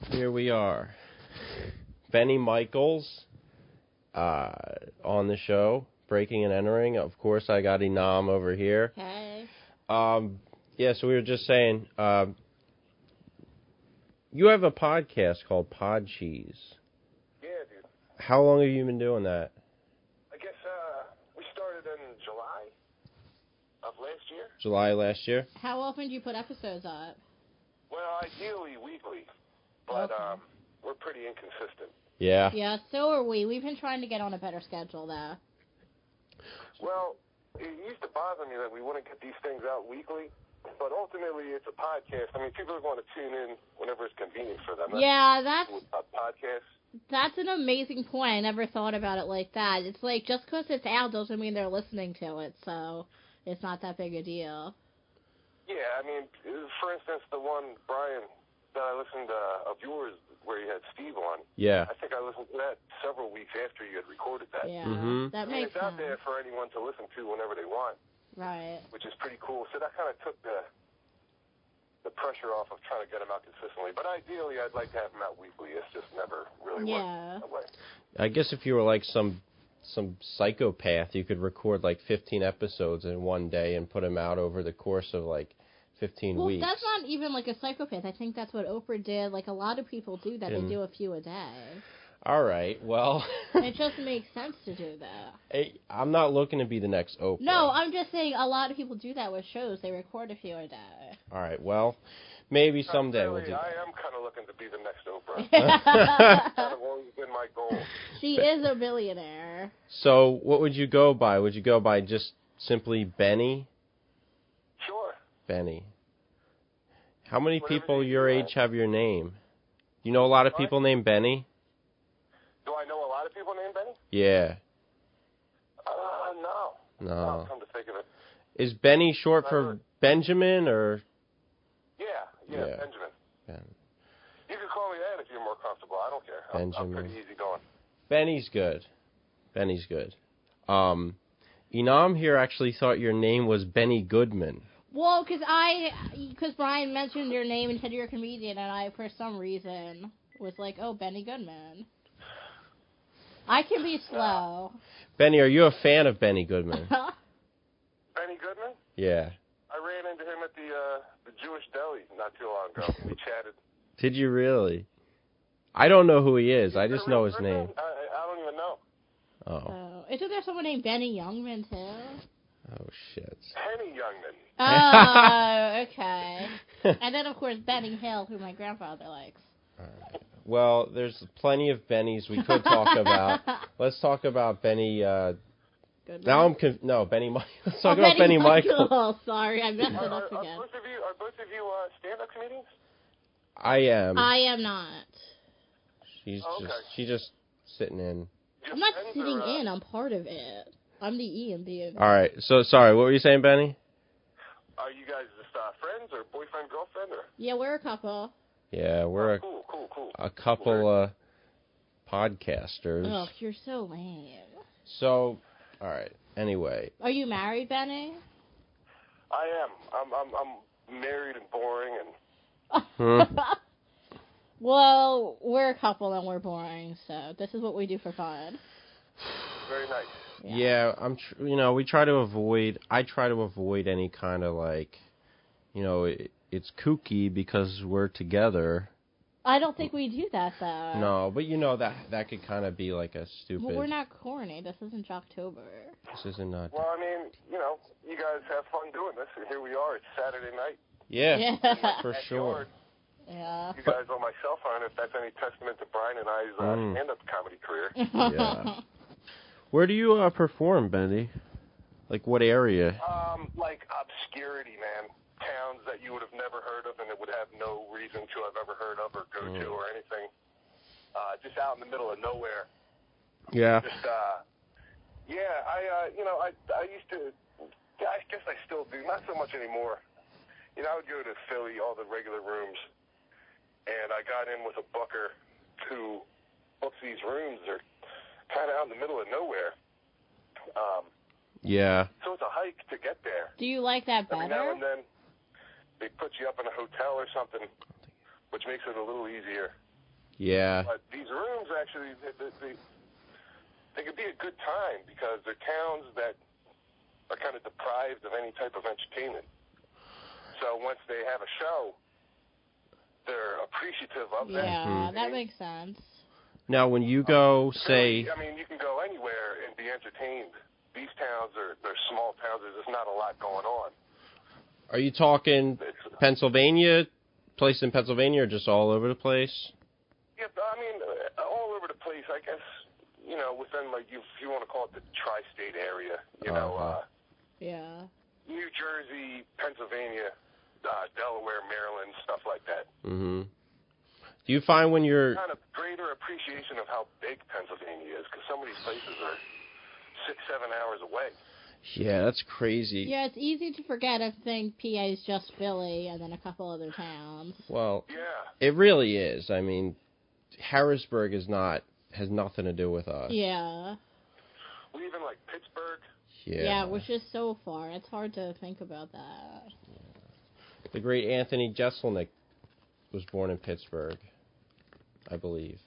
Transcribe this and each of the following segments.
Here we are. Benny Michaels on the show, Breaking and Entering. Of course, I got Inam over here. Hey. Yeah, so we were just saying, you have a podcast called Pod Cheese. Yeah, dude. How long have you been doing that? I guess we started in July of last year. July last year? How often do you put episodes up? Well, ideally weekly, but Okay. we're pretty inconsistent. Yeah. Yeah, so are we. We've been trying to get on a better schedule, though. Well, it used to bother me that we wouldn't get these things out weekly, but ultimately it's a podcast. I mean, people are going to tune in whenever it's convenient for them. Yeah, A podcast. that's an amazing point. I never thought about it like that. It's like, just because it's out doesn't mean they're listening to it, so it's not that big a deal. Yeah, I mean, for instance, the one, Brian, that I listened of yours where you had Steve on. Yeah. I think I listened to that several weeks after you had recorded that. Yeah, Mhm. that I mean, makes it's out sense. there for anyone to listen to whenever they want, Right. which is pretty cool. So that kind of took the pressure off of trying to get them out consistently. But ideally, I'd like to have them out weekly. It's just never really Yeah. worked that way. I guess if you were like some psychopath, you could record like 15 episodes in one day and put them out over the course of like 15 Well, weeks. that's not even like a psychopath. I think that's what Oprah did. Like, a lot of people do that. They do a few a day. All right, well... It just makes sense to do that. Hey, I'm not looking to be the next Oprah. No, I'm just saying a lot of people do that with shows. They record a few a day. All right, well, maybe someday Really, we'll do that. I am kind of looking to be the next Oprah. That's kind of always been my goal. She is a billionaire. So, what would you go by? Would you go by just simply Benny? Sure. Benny. How many Whatever people you your want. age have your name? You know a lot of What? people named Benny? Do I know a lot of people named Benny? Yeah. No. No. Come to think of it. Is Benny short for Never. Benjamin or... Yeah, Yeah. Benjamin. Ben. You can call me that if you're more comfortable. I don't care. I'm Benjamin. pretty easy going. Benny's good. Benny's good. Inam here actually thought your name was Benny Goodman. Well, because Brian mentioned your name and said you're a comedian, and I, for some reason, was like, oh, Benny Goodman. I can be slow. Benny, are you a fan of Benny Goodman? Benny Goodman? Yeah. I ran into him at the Jewish deli not too long ago. We chatted. Did you really? I don't know who he is. I just know his Person? name. I don't even know. Oh. Isn't there someone named Benny Youngman, too? Oh, shit. Henny Youngman. Oh, okay. And then, of course, Benny Hill, who my grandfather likes. Well, there's plenty of Bennies we could talk about. Let's talk about Benny. Goodman. Now I'm no Benny. Let's talk about Benny Michael. Oh, sorry, I messed it Are up again. both of you stand-up comedians? I am. I am not. She's Okay. she's just sitting in. I'm not Friends sitting or, in. I'm part of it. I'm the E and B of it. All right. So sorry. What were you saying, Benny? Are you guys just friends or boyfriend, girlfriend, or? Yeah, we're a couple. Yeah, we're Cool. a couple podcasters. Oh, you're so lame. So, all right. Anyway, Are you married, Benny? I am. I'm married and boring and. Well, we're a couple and we're boring, so this is what we do for fun. Very nice. yeah, we try to avoid. I try to avoid any kind of like, it's kooky because we're together. I don't think we do that, though. No, but that could kind of be like a stupid. Well, we're not corny. This isn't October. This isn't not. Well, I mean, you guys have fun doing this, and here we are. It's Saturday night. Yeah, Yeah. for sure. Backyard. Yeah. You guys on my cell phone, if that's any testament to Brian and I's stand-up comedy career. Yeah. Where do you perform, Benny? Like what area? Like obscurity, man. Towns that you would have never heard of and it would have no reason to have ever heard of or go to or anything. Just out in the middle of nowhere. Yeah. Just, yeah, I used to, I guess I still do, not so much anymore. I would go to Philly, all the regular rooms, and I got in with a booker who books these rooms. They're kind of out in the middle of nowhere. Yeah. So it's a hike to get there. Do you like that Every now better? and then, they put you up in a hotel or something, which makes it a little easier. Yeah. But these rooms actually, they could be a good time because they're towns that are kind of deprived of any type of entertainment. So once they have a show, they're appreciative of that. Yeah, that makes sense. Now, when you go, say... I mean, you can go anywhere and be entertained. These towns they're small towns. There's just not a lot going on. Are you talking Pennsylvania, place in Pennsylvania, or just all over the place? Yeah, I mean, all over the place, I guess, you know, within, like, if you want to call it the tri-state area, you know, yeah. New Jersey, Pennsylvania, Delaware, Maryland, stuff like that. Mm-hmm. Do you find when you're... Kind of greater appreciation of how big Pennsylvania is, because some of these places are 6-7 hours away. Yeah, that's crazy. Yeah, it's easy to forget if think PA is just Philly and then a couple other towns. Well, yeah, it really is. I mean, Harrisburg has nothing to do with us. Yeah. Well, even like Pittsburgh. Yeah, which is so far. It's hard to think about that. The great Anthony Jeselnik was born in Pittsburgh, I believe.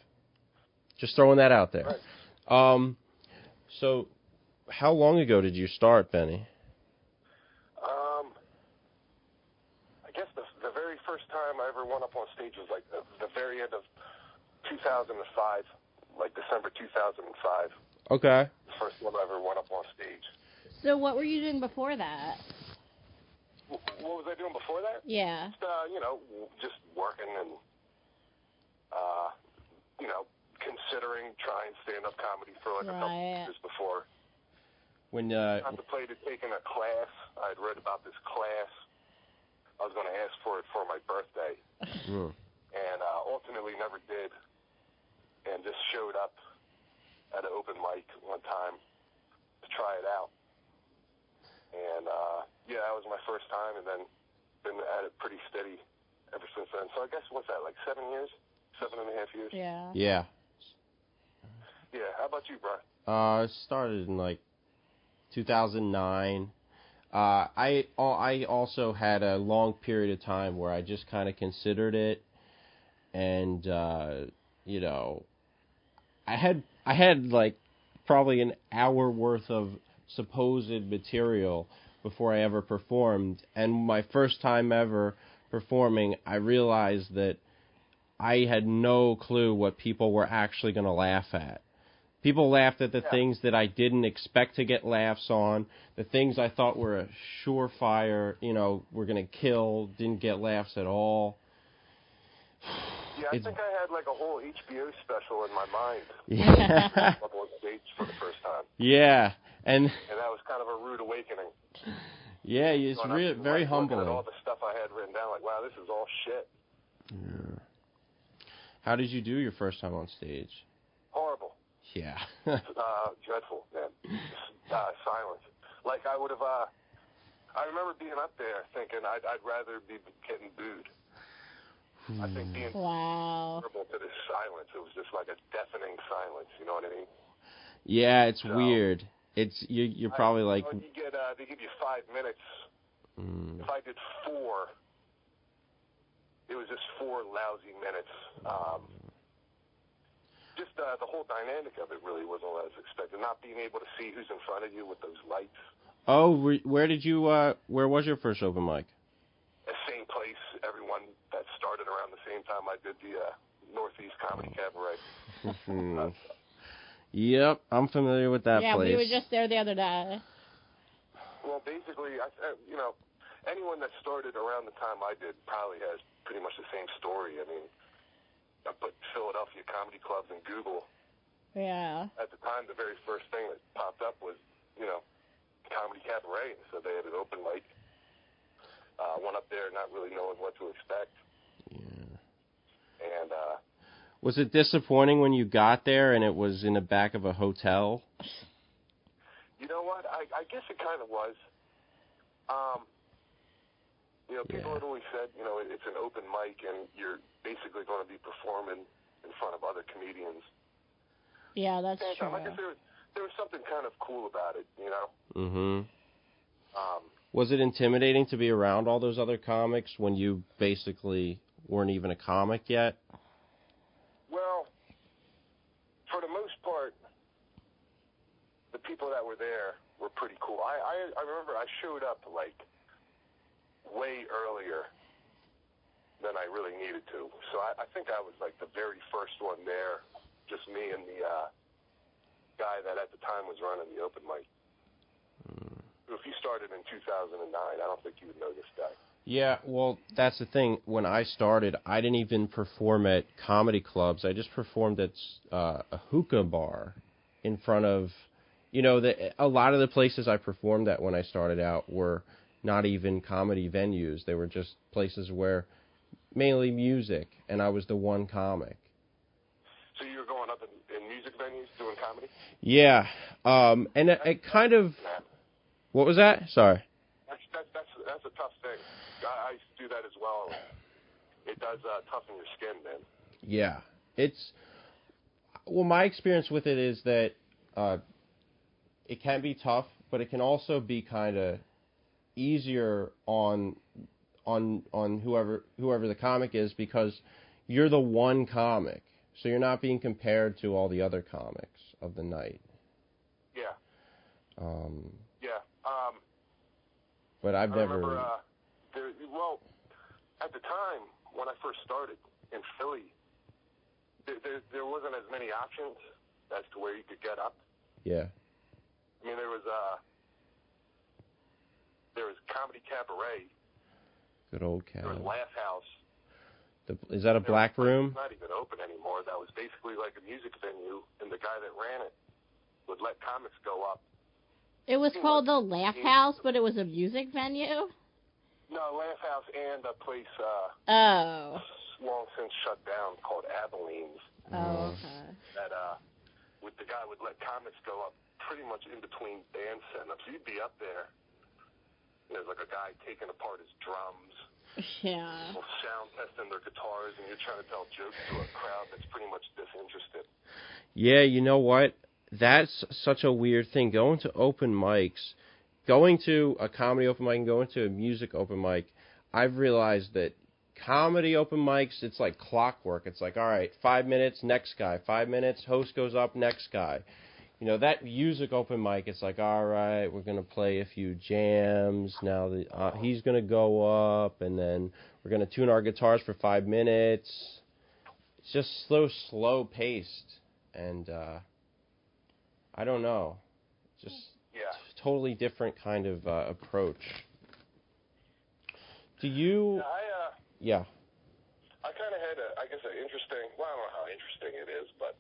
Just throwing that out there. Right. So, how long ago did you start, Benny? I guess the very first time I ever went up on stage was like the very end of 2005, like December 2005. Okay. The first one I ever went up on stage. So what were you doing before that? What was I doing before that? Yeah. You know, just working and, you know, considering trying stand-up comedy for like a couple years before. When I contemplated taking a class. I'd read about this class. I was going to ask for it for my birthday, and ultimately never did, and just showed up at an open mic one time to try it out. And, yeah, that was my first time, and then been at it pretty steady ever since then. So I guess, what's that, like 7 years? 7.5 years? Yeah. Yeah. Yeah, how about you, Brian? I started in, like, 2009. I also had a long period of time where I just kind of considered it, and, you know, I had, like, probably an hour worth of supposed material before I ever performed, and my first time ever performing, I realized that I had no clue what people were actually going to laugh at. People laughed at the things that I didn't expect to get laughs on, the things I thought were a surefire, you know, were going to kill, didn't get laughs at all. Yeah, I think I had like a whole HBO special in my mind. Yeah. Up on stage for the first time. Yeah, and that was kind of a rude awakening. Yeah, it's very humbling. All the stuff I had written down, like, wow, this is all shit. Yeah. How did you do your first time on stage? Horrible. Yeah. Dreadful, man. Silence. Like, I would have, I remember being up there thinking I'd rather be getting booed. I think being horrible to this silence, it was just like a deafening silence, you know what I mean? Yeah, it's weird. It's you're probably like... You get, they give you 5 minutes. If I did 4, it was just 4 lousy minutes. Just the whole dynamic of it really wasn't what I was expecting. Not being able to see who's in front of you with those lights. Oh, where did you? Where was your first open mic? The same place. Everyone that started around the same time I did the Northeast Comedy Cabaret. Yep, I'm familiar with that place. Yeah, we were just there the other day. Well, basically, you know, anyone that started around the time I did probably has pretty much the same story. I mean, I put Philadelphia comedy clubs in Google. Yeah. At the time, the very first thing that popped up was, you know, Comedy Cabaret. So they had an open mic. Went up there not really knowing what to expect. Yeah. And, was it disappointing when you got there and it was in the back of a hotel? You know what? I guess it kind of was. You know, people had always said, you know, it's an open mic and you're basically going to be performing in front of other comedians. Yeah, that's true. I guess there was something kind of cool about it, you know? Mm-hmm. Was it intimidating to be around all those other comics when you basically weren't even a comic yet? Well, people that were there were pretty cool. I remember I showed up like way earlier than I really needed to. So I think I was like the very first one there, just me and the guy that at the time was running the open mic. If you started in 2009, I don't think you would know this guy. Yeah, well, that's the thing. When I started, I didn't even perform at comedy clubs. I just performed at a hookah bar in front of, a lot of the places I performed at when I started out were not even comedy venues. They were just places where mainly music, and I was the one comic. So you were going up in music venues doing comedy? Yeah, and it kind of... What was that? Sorry. That's a tough thing. I used to do that as well. It does toughen your skin, man. Yeah. Well, my experience with it is that it can be tough, but it can also be kind of easier on whoever the comic is, because you're the one comic. So you're not being compared to all the other comics of the night. Yeah. Yeah. But I've never... remember, at the time, when I first started in Philly, there wasn't as many options as to where you could get up. Yeah. I mean, there was Comedy Cabaret. Good old Cab. There was Laugh House. Is that a black room? It's not even open anymore. That was basically like a music venue, and the guy that ran it would let comics go up. It was called the Laugh House, but it was a music venue? No, Laugh House and a place long since shut down called Abilene's. Oh, okay. That the guy would let comics go up pretty much in between band setups. So you'd be up there, and there's like a guy taking apart his drums. Yeah. People sound testing their guitars, and you're trying to tell jokes to a crowd that's pretty much disinterested. Yeah, you know what? That's such a weird thing. Going to open mics, going to a comedy open mic and going to a music open mic, I've realized that comedy open mics, it's like clockwork. It's like, all right, 5 minutes, next guy. 5 minutes, host goes up, next guy. That music open mic, it's like, all right, we're going to play a few jams. Now he's going to go up, and then we're going to tune our guitars for 5 minutes. It's just slow paced. And I don't know. Just totally different kind of approach. Do you... Yeah. I kind of had an interesting... Well, I don't know how interesting it is, but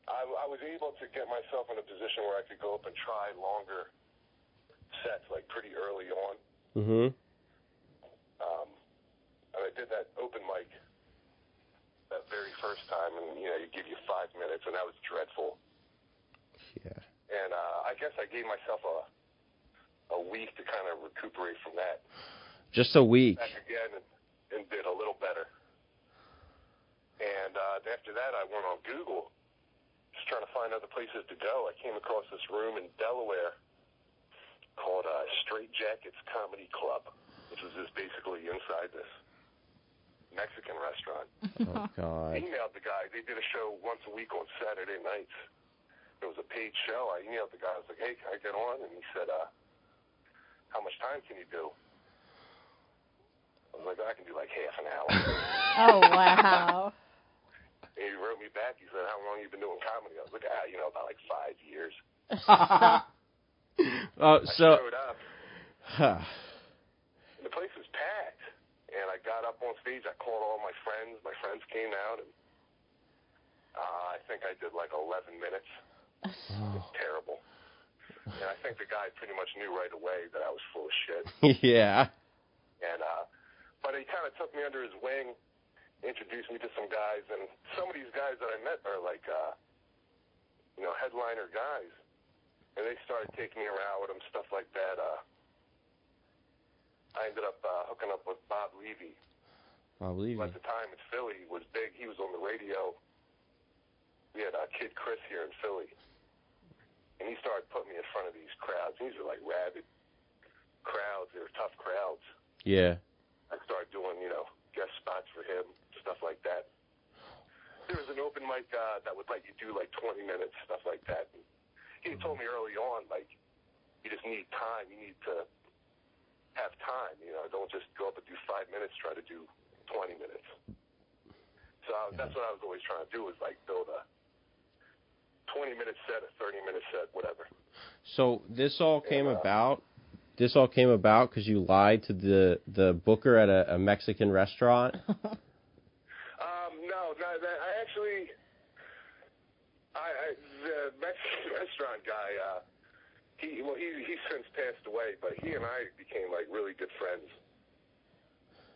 I was able to get myself in a position where I could go up and try longer sets, like pretty early on. Mm-hmm. And I did that open mic that very first time, and you give you 5 minutes, and that was dreadful. Yeah. And I guess I gave myself a week to kind of recuperate from that. Just a week. Back again and did a little better. And after that, I went on Google, just trying to find other places to go. I came across this room in Delaware called Straight Jackets Comedy Club, which was just basically inside this Mexican restaurant. Oh, God. I emailed the guy. They did a show once a week on Saturday nights. It was a paid show. I emailed the guy. I was like, hey, can I get on? And he said, how much time can you do? I was like, I can do like half an hour. Oh, wow. And he wrote me back. He said, how long have you been doing comedy? I was like, about like 5 years. I showed up. And the place was packed. And I got up on stage. I called all my friends. My friends came out. And I think I did like 11 minutes. It was terrible. And I think the guy pretty much knew right away that I was full of shit. Yeah. And but he kind of took me under his wing, introduced me to some guys, and some of these guys that I met are like, headliner guys. And they started taking me around with them, stuff like that. I ended up hooking up with Bob Levy. Bob Levy. Who at the time in Philly was big. He was on the radio. We had Kid Chris here in Philly. And he started putting me in front of these crowds. These were like rabid crowds. They were tough crowds. Yeah. I started doing, guest spots for him, stuff like that. there was an open mic that would let you do like 20 minutes, stuff like that. And he told me early on, like, you just need time. You need to have time. You know, don't just go up and do 5 minutes. Try to do 20 minutes. So that's what I was always trying to do, is like build a 20-minute set, a 30-minute set, whatever. So this all came about. This all came about because you lied to the booker at a Mexican restaurant. No, the Mexican restaurant guy. He's since passed away, but he and I became like really good friends,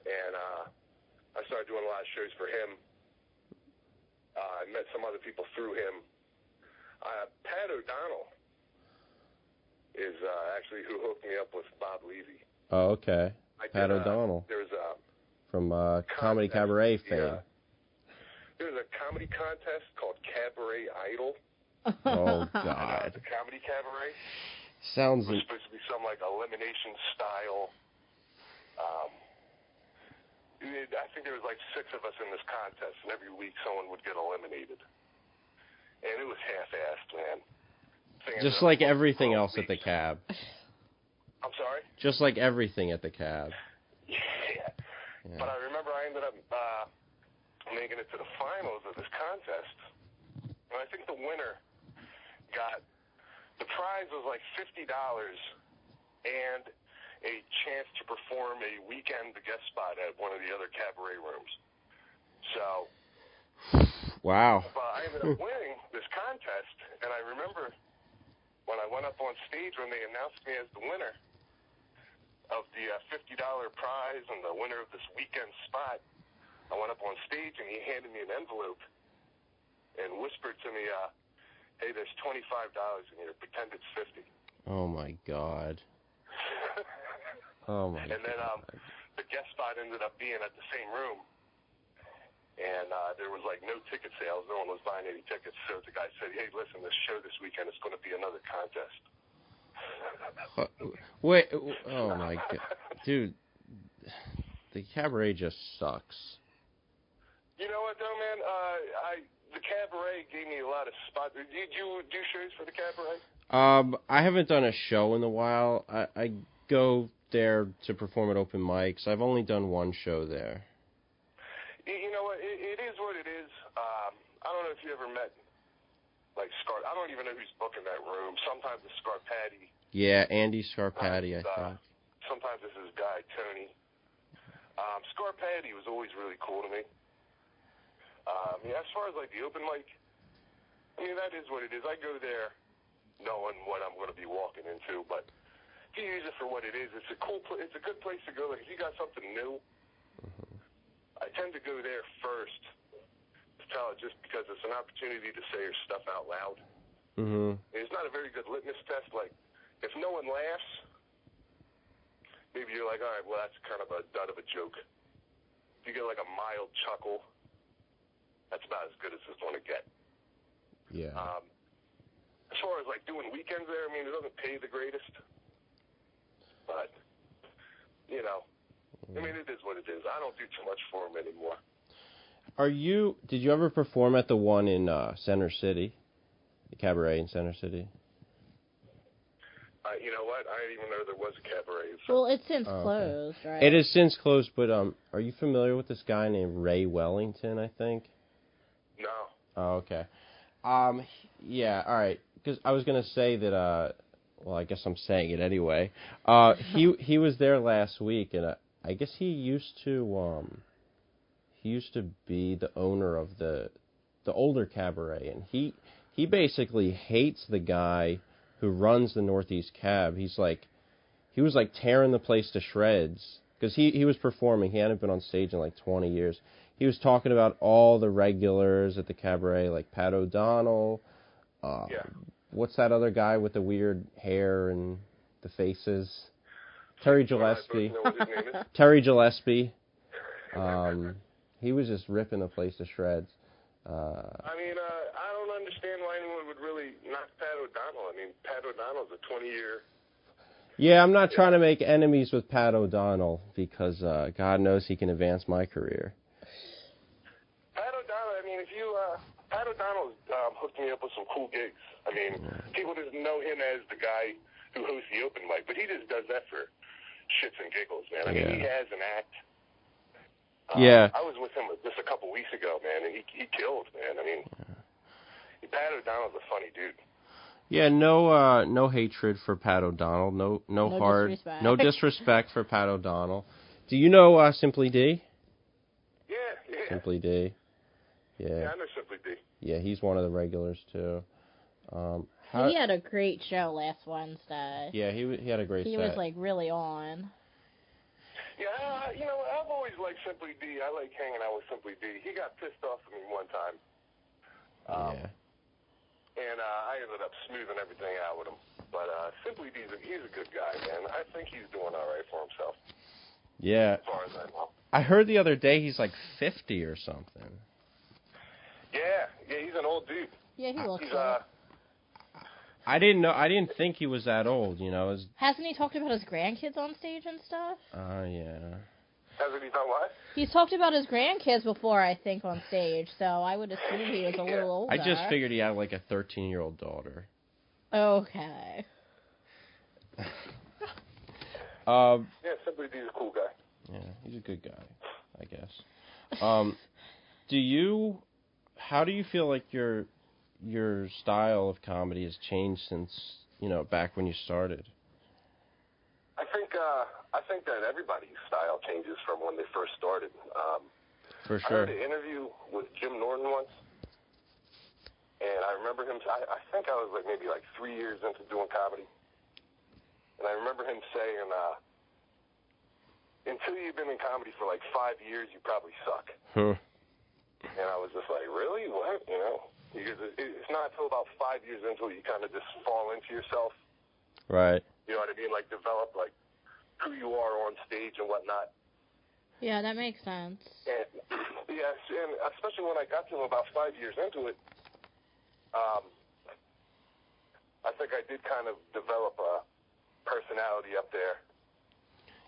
and I started doing a lot of shows for him. I met some other people through him. Pat O'Donnell is actually who hooked me up with Bob Levy. Oh, okay. Pat O'Donnell. There's a from Comedy Cabaret fan. There's a comedy contest called Cabaret Idol. Oh God. The comedy cabaret. Sounds. It was supposed to be some like elimination style. I think there was like 6 of us in this contest, and every week someone would get eliminated. And it was half-assed, man. Just like everything else at the cab. I'm sorry? Just like everything at the cab. Yeah. But I remember I ended up making it to the finals of this contest. And I think the winner got, the prize was like $50 and a chance to perform a weekend guest spot at one of the other cabaret rooms. So, wow. But I ended up winning this contest, and I remember when I went up on stage when they announced me as the winner of the $50 prize and the winner of this weekend spot, I went up on stage and he handed me an envelope and whispered to me, hey, there's $25 in here. Pretend it's 50. Oh, my God. Oh, my God. And then the guest spot ended up being at the same room. And there was, like, no ticket sales. No one was buying any tickets. So the guy said, hey, listen, this show this weekend is going to be another contest. Wait. Oh, my God. Dude, the cabaret just sucks. You know what, though, man? The cabaret gave me a lot of spots. Did you do shows for the cabaret? I haven't done a show in a while. I go there to perform at open mics. I've only done one show there. You know what? It is what it is. I don't know if you ever met, like, I don't even know who's booking that room. Sometimes it's Scarpati. Yeah, Andy Scarpati, I think. Sometimes it's his guy, Tony. Scarpati was always really cool to me. As far as, like, the open mic, I mean, that is what it is. I go there knowing what I'm going to be walking into, but if you use it for what it is, it's a cool it's a good place to go. Like, if you got something new, I tend to go there first to tell it, just because it's an opportunity to say your stuff out loud. Mm-hmm. It's not a very good litmus test. Like, if no one laughs, maybe you're like, all right, well, that's kind of a dud of a joke. If you get, like, a mild chuckle, that's about as good as it's going to get. Yeah. As far as, like, doing weekends there, I mean, it doesn't pay the greatest. But, you know, I mean, it is what it is. I don't do too much for them anymore. Did you ever perform at the one in Center City? The cabaret in Center City? You know what? I didn't even know there was a cabaret. Well, it's since closed, right? It is since closed, but are you familiar with this guy named Ray Wellington, I think? No. Oh, okay. Yeah, all right. Because I was going to say that, well, I guess I'm saying it anyway. He was there last week, and I guess he used to be the owner of the older cabaret, and he basically hates the guy who runs the Northeast Cab. He was like tearing the place to shreds because he was performing. He hadn't been on stage in like 20 years. He was talking about all the regulars at the cabaret, like Pat O'Donnell. What's that other guy with the weird hair and the faces? Terry Gillespie. Terry Gillespie. He was just ripping the place to shreds. I mean, I don't understand why anyone would really knock Pat O'Donnell. I mean, Pat O'Donnell's a 20-year... Yeah, I'm not trying to make enemies with Pat O'Donnell because God knows he can advance my career. Pat O'Donnell, I mean, if you, Pat O'Donnell hooked me up with some cool gigs. I mean, people just know him as the guy who hosts the open mic, but he just does that for shits and giggles, man. I mean, he has an act. I was with him just a couple weeks ago, man, and he killed, man. I mean, Pat O'Donnell's a funny dude. Yeah, no hatred for Pat O'Donnell. No hard, disrespect. no disrespect for Pat O'Donnell. Do you know Simply D? Yeah. Simply D. Yeah, I know Simply D. Yeah, he's one of the regulars too. He had a great show last Wednesday. Yeah, he had a great set. He was like really on. Yeah, you know, I've always liked Simply D. I like hanging out with Simply D. He got pissed off at me one time. And I ended up smoothing everything out with him. But Simply D, he's a good guy, man. I think he's doing all right for himself. Yeah. As far as I know. I heard the other day he's like 50 or something. Yeah, he's an old dude. Yeah, he looks He's, it. I didn't think he was that old, you know. Hasn't he talked about his grandkids on stage and stuff? Yeah. Hasn't he done what? He's talked about his grandkids before, I think, on stage, so I would assume he was a little older. I just figured he had like a 13-year-old daughter. Okay. Yeah, Simply D's a cool guy. Yeah, he's a good guy, I guess. How do you feel like your style of comedy has changed since, back when you started? I think that everybody's style changes from when they first started. For I sure. heard an interview with Jim Norton once, and I remember him. I think I was maybe 3 years into doing comedy, and I remember him saying, "Until you've been in comedy for 5 years, you probably suck." Huh. And I was just like, "Really? What?" Because it's not until about 5 years into it you kind of just fall into yourself. Right. You know what I mean? Develop who you are on stage and whatnot. Yeah, that makes sense. And yes, and especially when I got to him about 5 years into it, I think I did kind of develop a personality up there.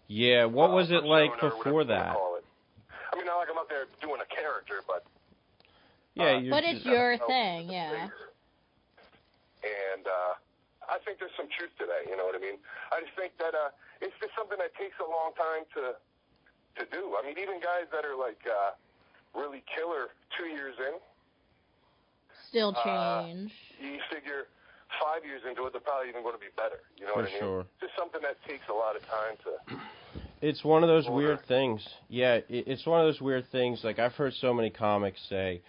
Yeah, what was it like before that? I mean, not like I'm up there doing a character, but yeah, but it's your thing, yeah. And I think there's some truth to that. You know what I mean? I just think that it's just something that takes a long time to do. I mean, even guys that are really killer 2 years in, still change. You figure 5 years into it, they're probably even going to be better. You know what I mean? Sure. Just something that takes a lot of time to. It's one of those weird things. Yeah, it's one of those weird things. I've heard so many comics say,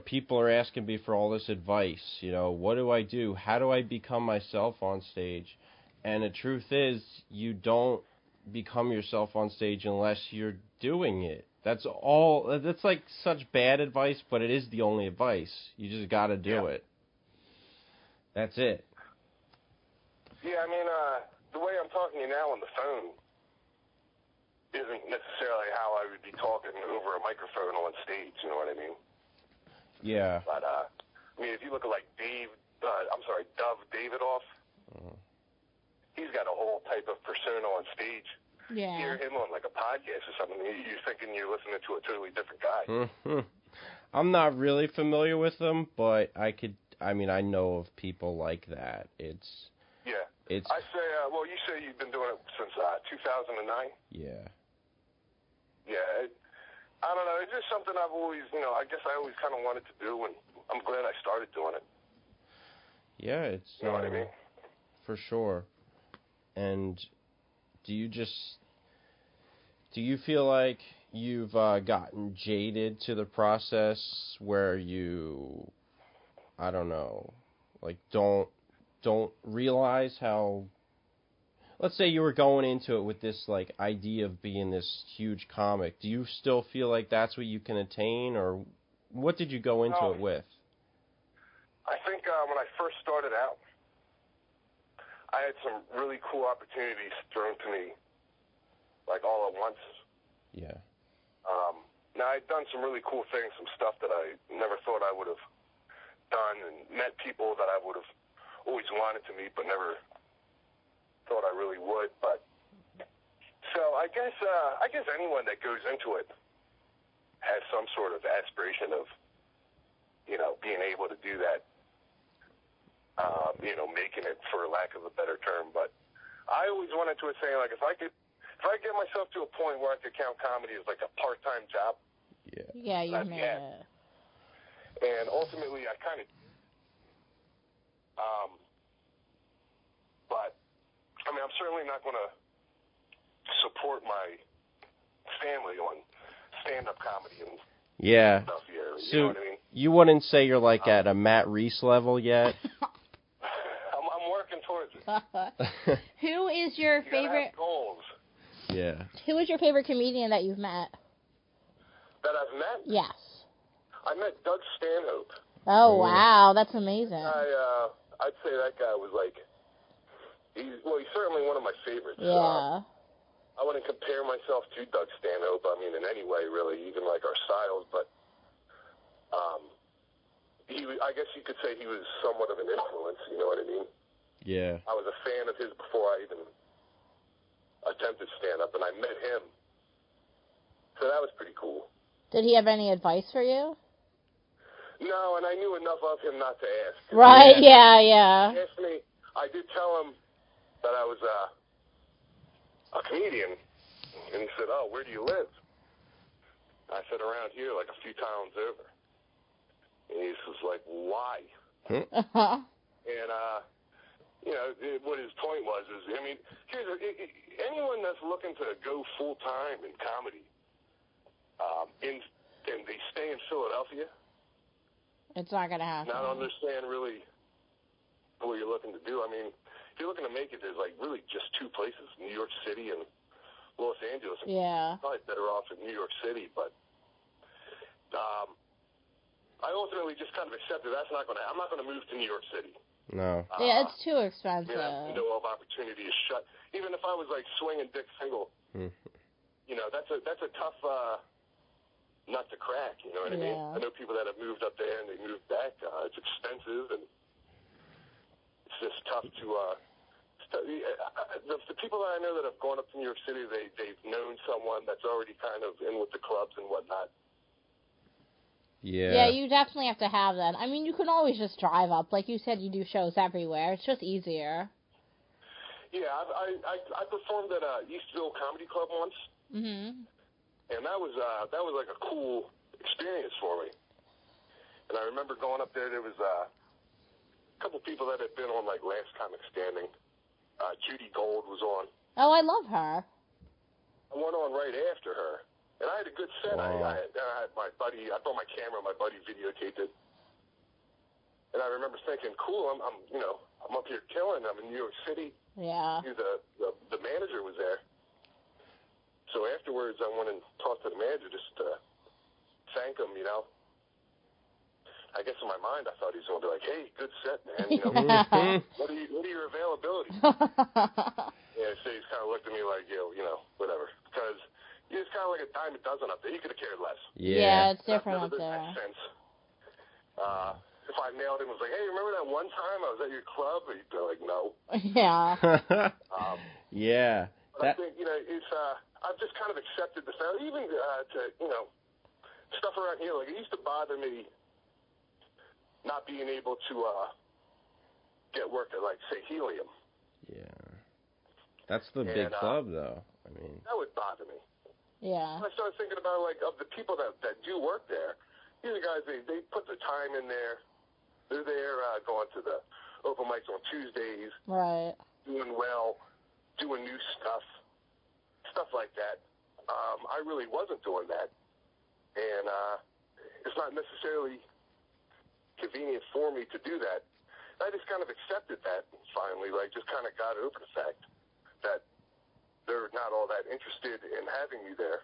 people are asking me for all this advice. What do I do? How do I become myself on stage? And the truth is, you don't become yourself on stage unless you're doing it. That's all. That's such bad advice, but it is the only advice. You just got to do it. That's it. Yeah, I mean, the way I'm talking to you now on the phone isn't necessarily how I would be talking over a microphone on stage. You know what I mean? Yeah. But I mean, if you look at Dove Davidoff, he's got a whole type of persona on stage. Yeah. You hear him on a podcast or something, you're thinking you're listening to a totally different guy. I'm not really familiar with them, but I know of people like that. I say, you say you've been doing it since 2009? Yeah. Yeah. I don't know. It's just something I've always, I guess I always kind of wanted to do, and I'm glad I started doing it. Yeah, it's... You know what I mean? For sure. And do you feel like you've gotten jaded to the process where you, I don't know, don't realize how... Let's say you were going into it with this idea of being this huge comic. Do you still feel like that's what you can attain, or what did you go into it with? I think when I first started out, I had some really cool opportunities thrown to me, all at once. Yeah. Now I'd done some really cool things, some stuff that I never thought I would have done, and met people that I would have always wanted to meet, but never thought I really would. But so I guess anyone that goes into it has some sort of aspiration of being able to do that, making it, for lack of a better term. But I always wanted to say, like, if I get myself to a point where I could count comedy as like a part-time job. Yeah, you made it. And ultimately, I kind of, but I mean, I'm certainly not going to support my family on stand-up comedy and stuff here. You know what I mean? You wouldn't say you're like at a Matt Reese level yet? I'm working towards it. Who is your You favorite? gotta have goals. Yeah. Who is your favorite comedian that you've met? That I've met? Yes. I met Doug Stanhope. Oh, wow, that's amazing. I'd say that guy was like, he's certainly one of my favorites. Yeah. I wouldn't compare myself to Doug Stanhope, I mean, in any way, really, even like our styles, but I guess you could say he was somewhat of an influence, you know what I mean? Yeah. I was a fan of his before I even attempted stand-up, and I met him. So that was pretty cool. Did he have any advice for you? No, and I knew enough of him not to ask. Right, yeah. He asked me, I did tell him that I was a comedian, and he said, "Oh, where do you live?" I said, "Around here, like a few towns over." And he was like, "Why?" And, what his point was is, I mean, anyone that's looking to go full-time in comedy, and they stay in Philadelphia, it's not going to happen. not understand really what you're looking to do. I mean, if you're looking to make it, there's like really just two places, New York City and Los Angeles. Yeah. Probably better off in New York City, but I ultimately just kind of accepted that's not going to. I'm not going to move to New York City. No. Yeah, it's too expensive. Window of opportunity is shut. Even if I was like swinging dick single, that's a tough nut to crack. You know what I mean? I know people that have moved up there and they moved back. It's expensive and it's just tough to. The people that I know that have gone up to New York City, they've known someone that's already kind of in with the clubs and whatnot. Yeah. Uh, Yeah, you definitely have to have that. I mean, you can always just drive up. Like you said, you do shows everywhere. It's just easier. Yeah, I performed at Eastville Comedy Club once, Mhm. and that was like a cool experience for me. And I remember going up there. There was a couple people that had been on like Last Comic Standing. Judy Gold was on. Oh, I love her. I went on right after her, and I had a good set. Wow. I had my buddy. I brought my camera. My buddy videotaped it, and I remember thinking, "Cool, I'm up here killing. I'm in New York City." Yeah. The manager was there, so afterwards I went and talked to the manager just to thank him. I guess in my mind I thought he was going to be like, "Hey, good set, man. What are your availability?" Yeah, so he's kind of looked at me like, whatever, because he's kind of like a dime a dozen up there. He could have cared less. Yeah, it's I've different never up been there. that sense. If I nailed him, I was like, "Hey, remember that one time I was at your club?" He'd be like, "No." Yeah. Yeah. But I think it's I've just kind of accepted the fact, even to stuff around here. Like, it used to bother me not being able to get work at, like, say, Helium. Yeah. That's the big club, though. I mean, that would bother me. Yeah. I started thinking about, like, of the people that do work there. These are guys, they put the time in there. They're there going to the open mics on Tuesdays, Right. doing well, doing new stuff like that. I really wasn't doing that. And it's not necessarily convenient for me to do that. I just kind of accepted that finally, like, just kind of got over the fact that they're not all that interested in having me there.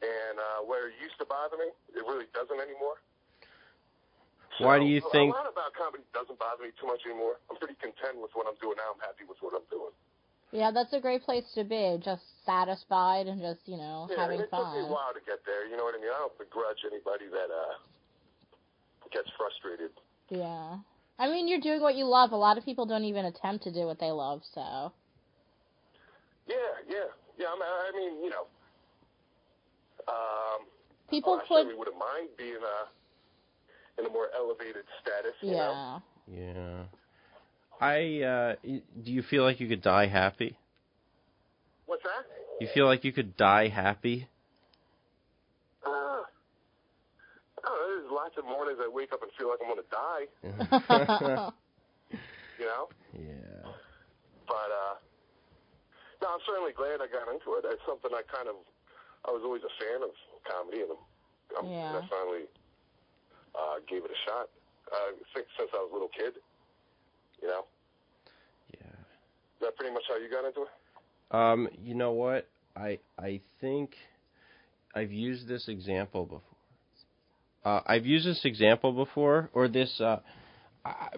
And where it used to bother me, it really doesn't anymore. Why do you think... A lot about comedy doesn't bother me too much anymore. I'm pretty content with what I'm doing now. I'm happy with what I'm doing. Yeah, that's a great place to be. Just satisfied and just, having it fun. took me a while to get there. You know what I mean? I don't begrudge anybody that gets frustrated. Yeah. I mean, you're doing what you love. A lot of people don't even attempt to do what they love, so. Yeah. I mean, people I put... certainly wouldn't mind being in a more elevated status, you know? Yeah. Do you feel like you could die happy? What's that? You feel like you could die happy? I don't know, there's lots of mornings I wake up and feel like I'm going to die, you know? Yeah. But, no, I'm certainly glad I got into it. It's something I was always a fan of comedy, and I finally gave it a shot. I think since I was a little kid, you know? Yeah. Is that pretty much how you got into it? You know what? I think I've used this example before. Or this,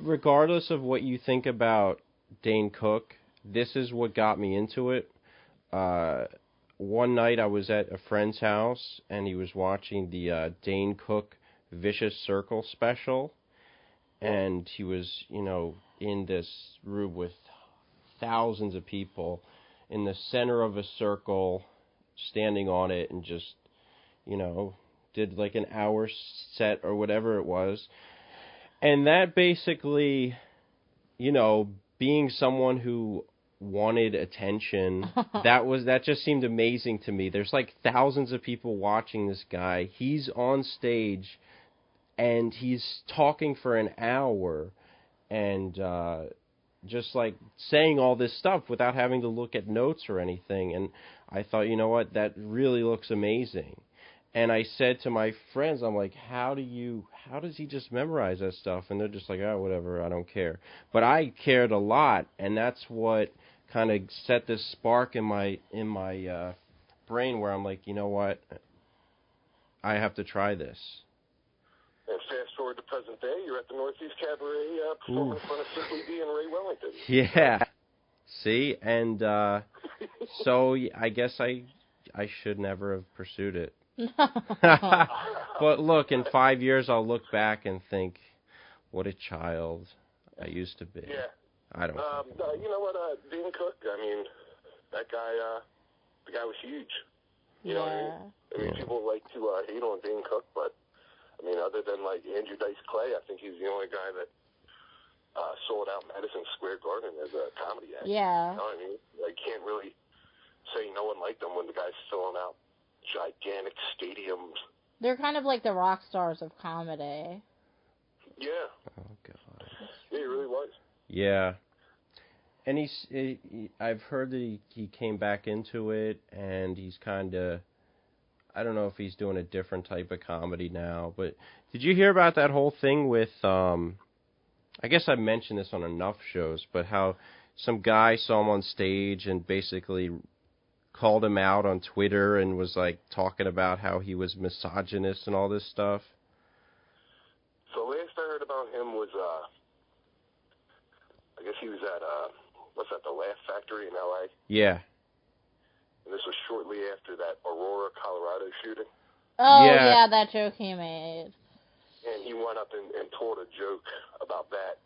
regardless of what you think about Dane Cook, this is what got me into it. One night I was at a friend's house, and he was watching the Dane Cook Vicious Circle special, and he was, in this room with thousands of people in the center of a circle, standing on it, and just, did like an hour set or whatever it was. And that basically, being someone who wanted attention, that just seemed amazing to me. There's like thousands of people watching this guy. He's on stage and he's talking for an hour and just like saying all this stuff without having to look at notes or anything. And I thought, you know what, that really looks amazing. And I said to my friends, I'm like, how does he just memorize that stuff? And they're just like, oh, whatever, I don't care. But I cared a lot, and that's what kind of set this spark in my brain where I'm like, you know what, I have to try this. And fast forward to present day, you're at the Northeast Cabaret performing in front of Simply D and Ray Wellington. Yeah. See? And so I guess I should never have pursued it. But look, in 5 years, I'll look back and think, what a child I used to be. Yeah. I don't know. You know what, Dane Cook, I mean, that guy, the guy was huge. You know what I mean? People like to hate on Dane Cook, but, I mean, other than, like, Andrew Dice Clay, I think he's the only guy that sold out Madison Square Garden as a comedy act. Yeah. You know what I mean? I can't really say no one liked him when the guy's selling out gigantic stadiums. They're kind of like the rock stars of comedy. Yeah. Oh, God. Yeah, he really was. Yeah. And I've heard that he came back into it, and he's kind of, I don't know if he's doing a different type of comedy now, but did you hear about that whole thing with, I guess I've mentioned this on enough shows, but how some guy saw him on stage and basically called him out on Twitter and was like talking about how he was misogynist and all this stuff? So last I heard about him was, I guess he was at, what's that, the Laugh Factory in L.A.? Yeah. And this was shortly after that Aurora, Colorado shooting. Oh, yeah, that joke he made. And he went up and told a joke about that,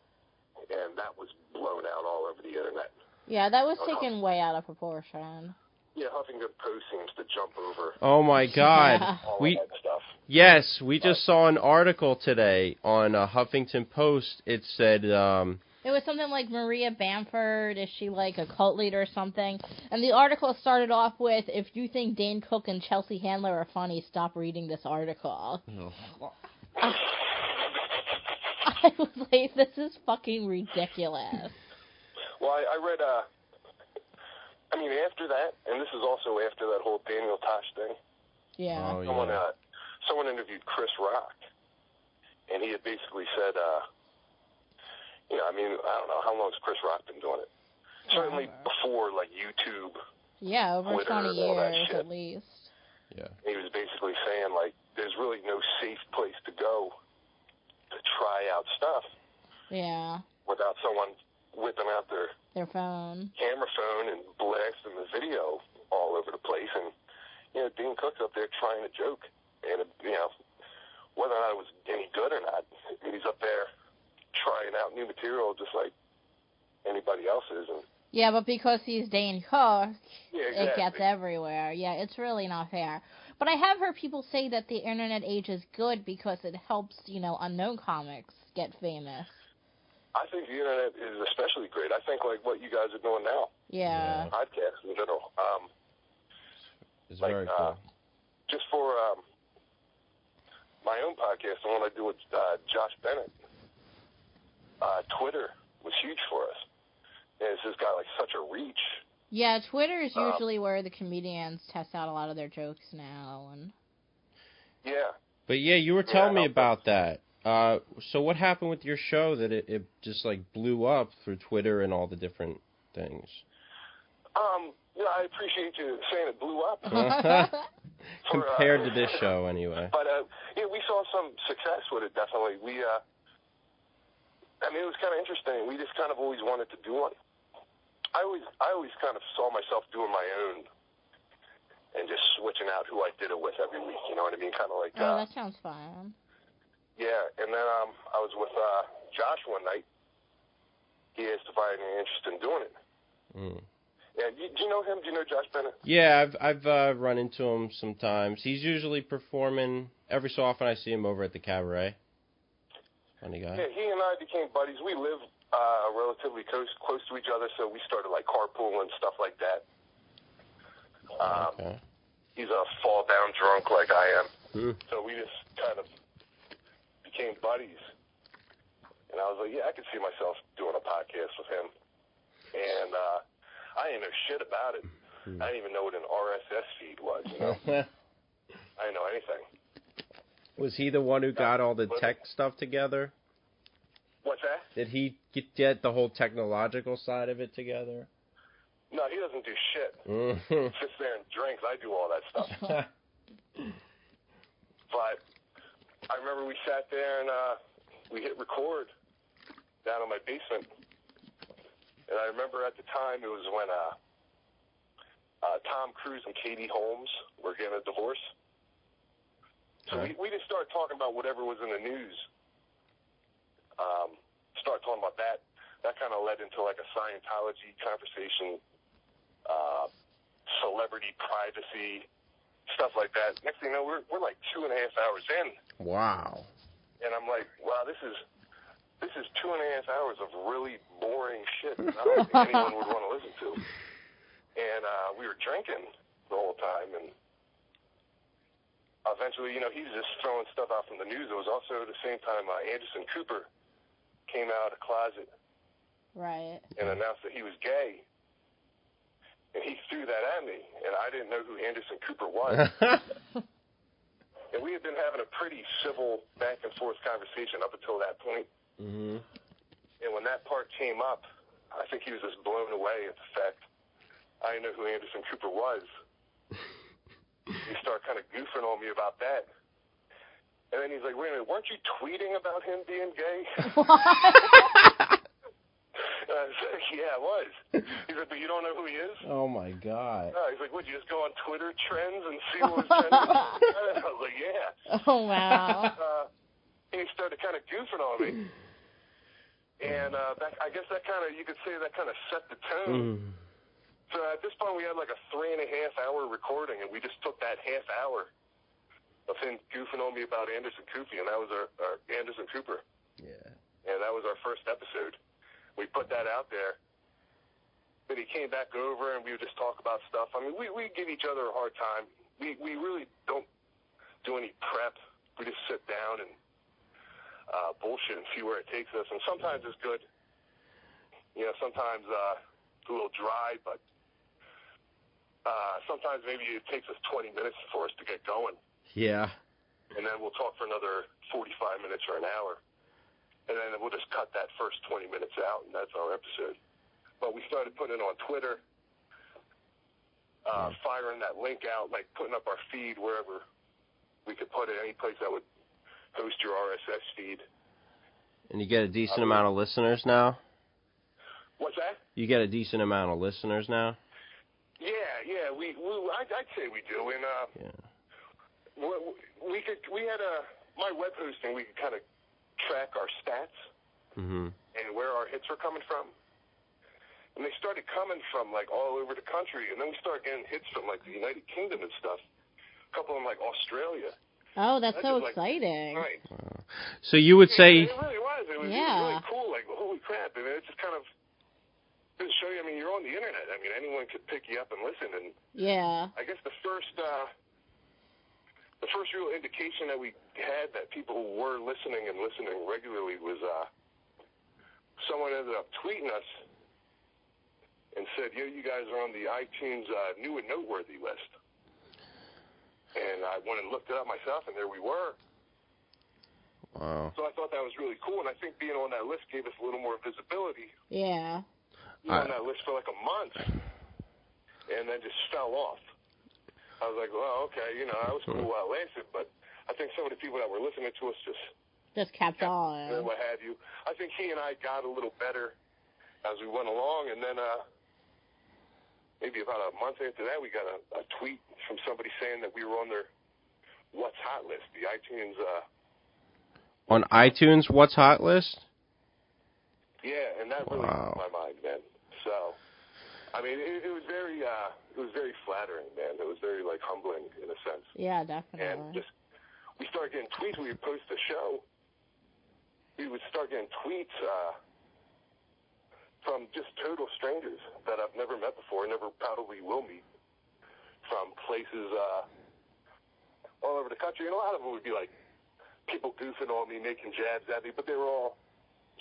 and that was blown out all over the internet. Yeah, that was taken way out of proportion. Yeah, Huffington Post seems to jump over. Oh my God! Yeah. All of that stuff. Yes, we just saw an article today on Huffington Post. It said, it was something like Maria Bamford, is she like a cult leader or something? And the article started off with, if you think Dane Cook and Chelsea Handler are funny, stop reading this article. oh. I was like, this is fucking ridiculous. Well, I read, I mean, after that, and this is also after that whole Daniel Tosh thing. Yeah. Oh, someone interviewed Chris Rock, and he had basically said, I mean, I don't know, how long has Chris Rock been doing it? Certainly before, like, YouTube. Yeah, over Twitter 20 and all that years shit. at least. Yeah. He was basically saying, like, there's really no safe place to go to try out stuff. Yeah. Without someone whipping out their phone. Camera phone and blasting the video all over the place. And, Dean Cook's up there trying a joke. And, whether or not it was any good or not, he's up there trying out new material just like anybody else is. And yeah, but because he's Dane Cook, yeah, exactly. it gets everywhere. Yeah, it's really not fair. But I have heard people say that the internet age is good because it helps, unknown comics get famous. I think the internet is especially great. I think like what you guys are doing now. Yeah. Podcasts in general. It's very cool. Just for my own podcast, the one I do with Josh Bennett, Twitter was huge for us. And it's just got like such a reach. Yeah, Twitter is usually where the comedians test out a lot of their jokes now. And yeah. But yeah, you were telling me about that. So what happened with your show that it just like blew up through Twitter and all the different things? Yeah, I appreciate you saying it blew up. Compared to this show, anyway. But yeah, we saw some success with it. Definitely, I mean, it was kind of interesting. We just kind of always wanted to do one. I always kind of saw myself doing my own and just switching out who I did it with every week. You know what I mean? Kind of like. That sounds fun. Yeah, and then I was with Josh one night. He asked if I had any interest in doing it. Yeah, do you know him? Do you know Josh Bennett? Yeah, I've run into him sometimes. He's usually performing. Every so often I see him over at the Cabaret. Funny guy. Yeah, he and I became buddies. We live relatively close to each other, so we started like carpooling and stuff like that. Okay. He's a fall down drunk like I am, so we just kind of became buddies. And I was like, yeah, I could see myself doing a podcast with him. And I didn't know shit about it. I didn't even know what an RSS feed was, you know? I didn't know anything. Was he the one who got all the tech stuff together? What's that? Did he get the whole technological side of it together? No, he doesn't do shit. He sits there and drinks. I do all that stuff. But I remember we sat there and we hit record down in my basement. And I remember at the time it was when Tom Cruise and Katie Holmes were getting a divorce. So we just started talking about whatever was in the news. Started talking about that. That kind of led into like a Scientology conversation, celebrity privacy, stuff like that. Next thing you know, we're like 2.5 hours in. Wow. And I'm like, wow, this is 2.5 hours of really boring shit that I don't think anyone would want to listen to. And we were drinking the whole time, and eventually, he's just throwing stuff out from the news. It was also at the same time Anderson Cooper came out of the closet, right, and announced that he was gay. And he threw that at me, and I didn't know who Anderson Cooper was. And we had been having a pretty civil back and forth conversation up until that point. Mm-hmm. And when that part came up, I think he was just blown away at the fact I didn't know who Anderson Cooper was. He started kind of goofing on me about that. And then he's like, wait a minute, weren't you tweeting about him being gay? And I was like, yeah, I was. He's like, but you don't know who he is? Oh, my God. He's like, would you just go on Twitter trends and see what was trending? I was like, yeah. Oh, wow. He started kind of goofing on me. And I guess that kind of, you could say that kind of set the tone. So at this point, we had like a 3.5-hour recording, and we just took that half hour of him goofing on me about Anderson Cooper, and that was our Anderson Cooper. Yeah. And that was our first episode. We put that out there. Then he came back over, and we would just talk about stuff. I mean, we give each other a hard time. We really don't do any prep. We just sit down and bullshit and see where it takes us. And sometimes it's good. Sometimes it's a little dry, but sometimes maybe it takes us 20 minutes for us to get going. Yeah. And then we'll talk for another 45 minutes or an hour. And then we'll just cut that first 20 minutes out, and that's our episode. But we started putting it on Twitter, firing that link out, like putting up our feed wherever we could put it, any place that would host your RSS feed. And you get a decent amount of listeners now? What's that? You get a decent amount of listeners now? Yeah. I'd say we do. And we had my web hosting. We could kind of track our stats and where our hits were coming from. And they started coming from like all over the country. And then we started getting hits from like the United Kingdom and stuff. a couple in like Australia. Oh, that's I so just, like, exciting. Right. So you would say, It really was. It was really cool. Like, holy crap! I mean, it just kind of didn't show you. I mean, you're on the internet. I mean, anyone could pick you up and listen. And Yeah. I guess the first real indication that we had that people were listening and listening regularly was someone ended up tweeting us and said, "Yo, you guys are on the iTunes new and noteworthy list." And I went and looked it up myself, and there we were. wow. So I thought that was really cool, and I think being on that list gave us a little more visibility. Yeah. We were on that list for like a month, and then just fell off. I was like, well, okay, that was cool while it lasted, but I think some of the people that were listening to us Just kept on. and what have you. I think he and I got a little better as we went along, and then maybe about a month after that, we got a tweet from somebody saying that we were on their What's Hot list, the iTunes. On iTunes, What's Hot list? Yeah, and that really blew my mind, man. So, I mean, it was very flattering, man. It was very like humbling in a sense. Yeah, definitely. And we started getting tweets. We would post the show. We would start getting tweets from just total strangers that I've never met before, never probably will meet, from places all over the country. And a lot of them would be like people goofing on me, making jabs at me, but they were all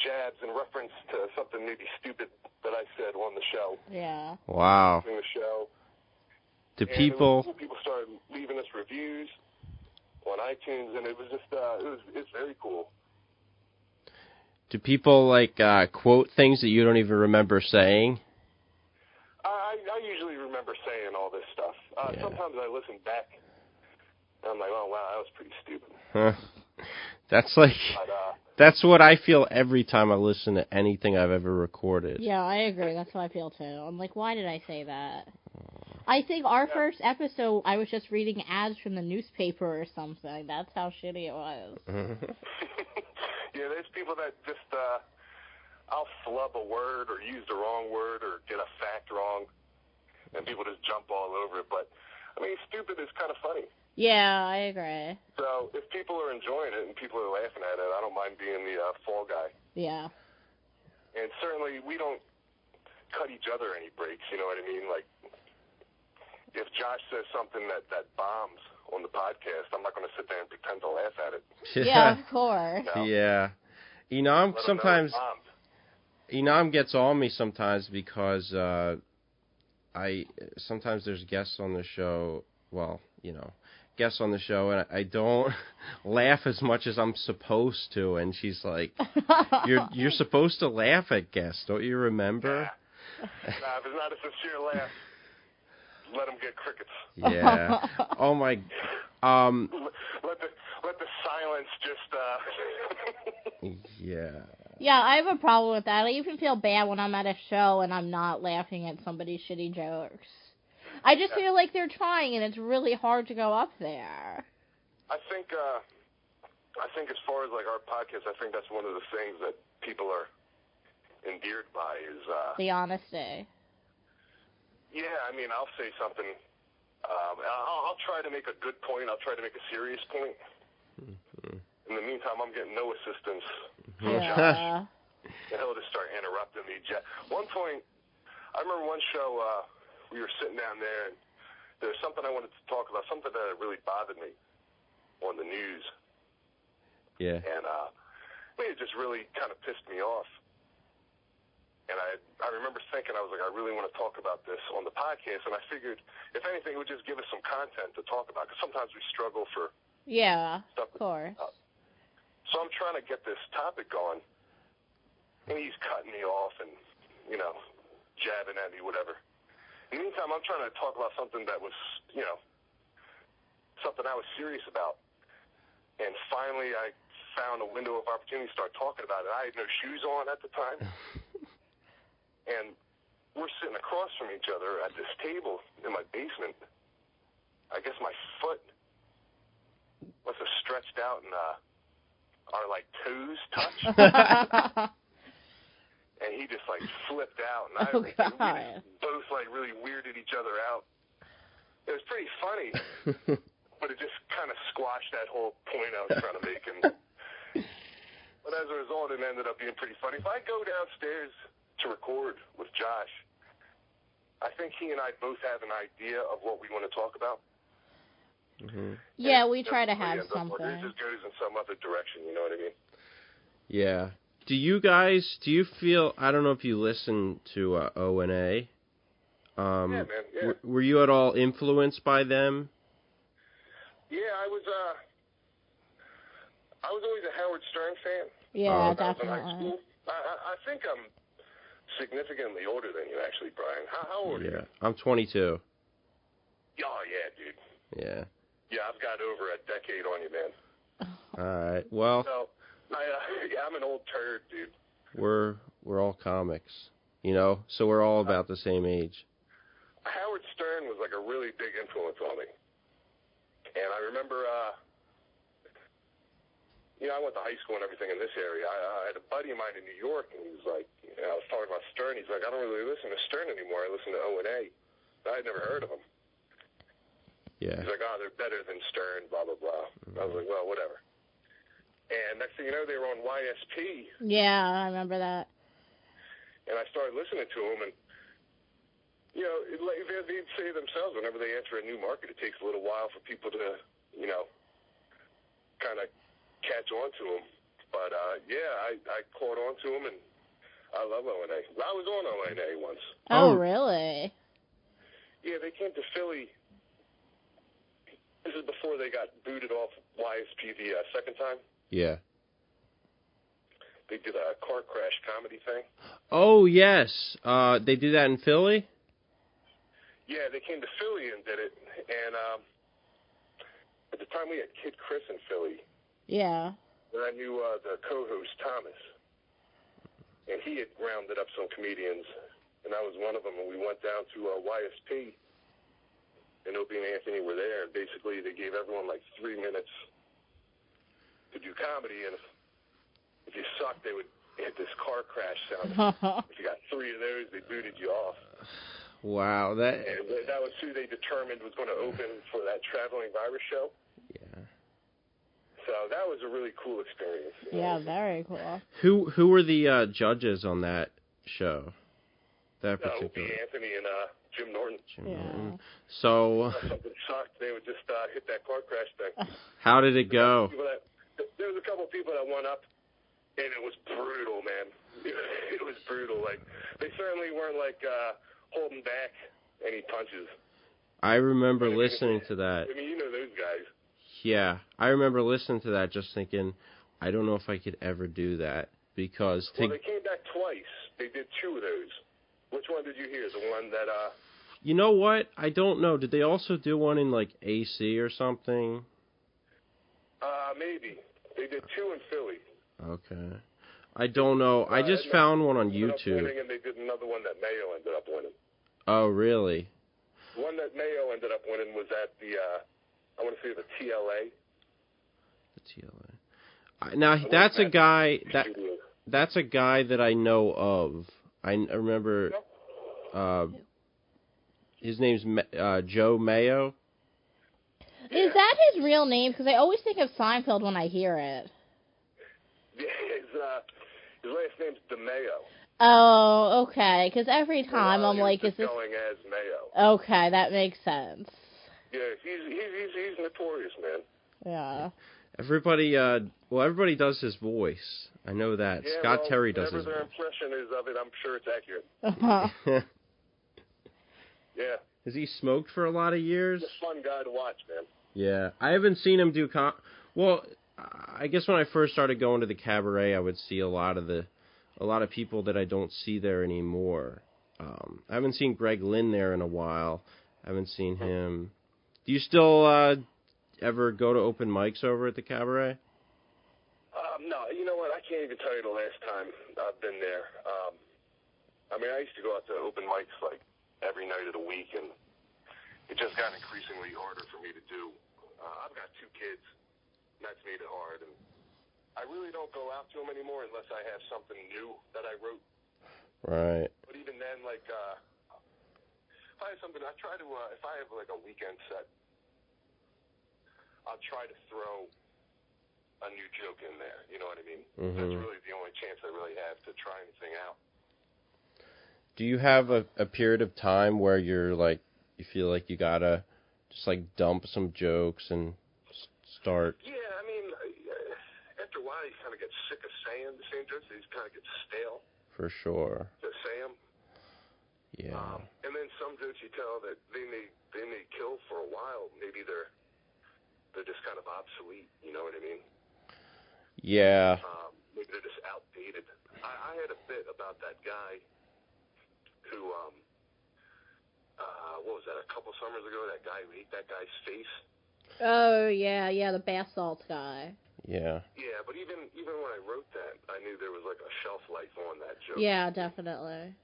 jabs in reference to something maybe stupid that I said on the show. Yeah. Wow. In the show. Do people started leaving us reviews on iTunes, and it was just it's very cool. Do people like quote things that you don't even remember saying? I usually remember saying all this stuff. Sometimes I listen back, and I'm like, oh wow, that was pretty stupid. Huh. That's like that's what I feel every time I listen to anything I've ever recorded. Yeah, I agree. That's how I feel too. I'm like, why did I say that? I think our first episode, I was just reading ads from the newspaper or something. That's how shitty it was. Yeah, there's people that just, I'll flub a word or use the wrong word or get a fact wrong, and people just jump all over it. But, I mean, stupid is kind of funny. Yeah, I agree. So if people are enjoying it and people are laughing at it, I don't mind being the fall guy. Yeah. And certainly we don't cut each other any breaks, you know what I mean? Like, if Josh says something that bombs on the podcast, I'm not going to sit there and pretend to laugh at it. Yeah, of course. No. Yeah. I'm sometimes, gets on me sometimes because sometimes there's guests on the show, guests on the show, and I don't laugh as much as I'm supposed to, and she's like, you're supposed to laugh at guests, don't you remember? Nah, if it's not a sincere laugh, let them get crickets. Yeah. Oh my. Let the silence just. Yeah. Yeah, I have a problem with that. I even feel bad when I'm at a show and I'm not laughing at somebody's shitty jokes. I just feel like they're trying, and it's really hard to go up there. I think as far as like our podcast, I think that's one of the things that people are endeared by is the honesty. Yeah, I mean, I'll say something. I'll try to make a good point. I'll try to make a serious point. Mm-hmm. In the meantime, I'm getting no assistance from Yeah. Josh. And he'll just start interrupting me. One point, I remember one show, we were sitting down there, and there was something I wanted to talk about, something that really bothered me on the news. Yeah. And it just really kind of pissed me off. And I remember thinking, I was like, I really want to talk about this on the podcast. And I figured, if anything, it would just give us some content to talk about. Because sometimes we struggle for stuff. Of course. So I'm trying to get this topic going. And he's cutting me off and, jabbing at me, whatever. In the meantime, I'm trying to talk about something that was, something I was serious about. And finally, I found a window of opportunity to start talking about it. I had no shoes on at the time. And we're sitting across from each other at this table in my basement. I guess my foot must have stretched out and our, toes touched. And he just, flipped out. And we just both, really weirded each other out. It was pretty funny. but it just kind of squashed that whole point I was trying to make. And but as a result, it ended up being pretty funny. If I go downstairs to record with Josh, I think he and I both have an idea of what we want to talk about. Mm-hmm. Yeah, we try to have It something. just goes in some other direction, you know what I mean? Yeah. Do you feel, I don't know if you listen to O&A. Yeah, man, yeah. Were you at all influenced by them? Yeah, I was always a Howard Stern fan. Yeah, When I was in high definitely. school. I think I'm significantly older than you, actually, Brian. How old are you? Yeah, I'm 22. Oh, yeah, dude. Yeah. Yeah, I've got over a decade on you, man. All right. Well, So, I'm an old turd, dude. we're all comics, you know, so we're all about the same age. Howard Stern was like a really big influence on me. And I remember, I went to high school and everything in this area. I had a buddy of mine in New York, and he was like, I was talking about Stern. He's like, I don't really listen to Stern anymore. I listen to O&A. I had never heard of him. Yeah. He's like, oh, they're better than Stern, blah, blah, blah. I was like, well, whatever. And next thing you know, they were on YSP, Yeah, I remember that. and I started listening to them, and, they'd say themselves, whenever they enter a new market, it takes a little while for people to, kind of catch on to them. But, I caught on to them, and I love O&A. I was on O&A once. Oh, really? Yeah, they came to Philly. This is before they got booted off YSP the second time. Yeah. They did a car crash comedy thing. Oh, yes. They do that in Philly? Yeah, they came to Philly and did it. And at the time, we had Kid Chris in Philly. Yeah. And I knew the co-host, Thomas. And he had rounded up some comedians, and I was one of them. And we went down to YSP, and Opie and Anthony were there. And basically, they gave everyone like 3 minutes to do comedy. And if you sucked, they would hit this car crash sound. If you got 3 of those, they booted you off. Wow. And that was who they determined was going to open for that traveling virus show. Yeah. So that was a really cool experience. Yeah, very cool. Who were the judges on that show? That Opie particular. Anthony and Jim Norton. Jim Yeah. Norton. So, If something sucked, they would just hit that car crash thing. how did it go? There was a couple of people that went up, and it was brutal, man. It was brutal. Like, they certainly weren't like holding back any punches. I remember listening to that. I mean, you know those guys. Yeah, I remember listening to that, just thinking, I don't know if I could ever do that because Well, they came back twice. They did 2 of those. Which one did you hear? The one that You know what? I don't know. Did they also do one in like AC or something? maybe they did 2 in Philly. Okay. I don't know. I just found one on YouTube. And they did another one that Mayo ended up winning. Oh, really? The one that Mayo ended up winning was at the, I want to say the TLA. The TLA. Now that's a guy that's a guy that I know of. I remember. His name's Joe Mayo. Is that his real name? Because I always think of Seinfeld when I hear it. His last name's DeMayo. Oh, okay. Because every time I'm like, is this going as Mayo? Okay, that makes sense. Yeah, he's notorious, man. Yeah. Everybody, everybody does his voice. I know that. Yeah, Scott Terry does his whatever their voice. impression is of it, I'm sure it's accurate. Yeah. Has he smoked for a lot of years? He's a fun guy to watch, man. Yeah, I haven't seen him do well, I guess when I first started going to the cabaret, I would see a lot of people that I don't see there anymore. I haven't seen Greg Lynn there in a while. I haven't seen him. Do you still ever go to open mics over at the cabaret? No, you know what? I can't even tell you the last time I've been there. I mean, I used to go out to open mics like every night of the week, and it just got increasingly harder for me to do. I've got 2 kids, and that's made it hard. And I really don't go out to them anymore unless I have something new that I wrote. Right. But even then, like, if I have something, I try to, if I have like a weekend set, I'll try to throw a new joke in there. You know what I mean? Mm-hmm. That's really the only chance I really have to try anything out. Do you have a period of time where you're like, you feel like you gotta just like dump some jokes and start? Yeah, I mean, after a while you kind of get sick of saying the same jokes. They just kind of get stale For sure. to say them. Yeah. And then some jokes you tell that they may kill for a while. Maybe they're just kind of obsolete. You know what I mean? Yeah. Maybe they're just outdated. I had a bit about that guy who, what was that, a couple summers ago, that guy who ate that guy's face. Oh, yeah, the bath salts guy. Yeah. Yeah, but even when I wrote that, I knew there was like a shelf life on that joke. Yeah, definitely.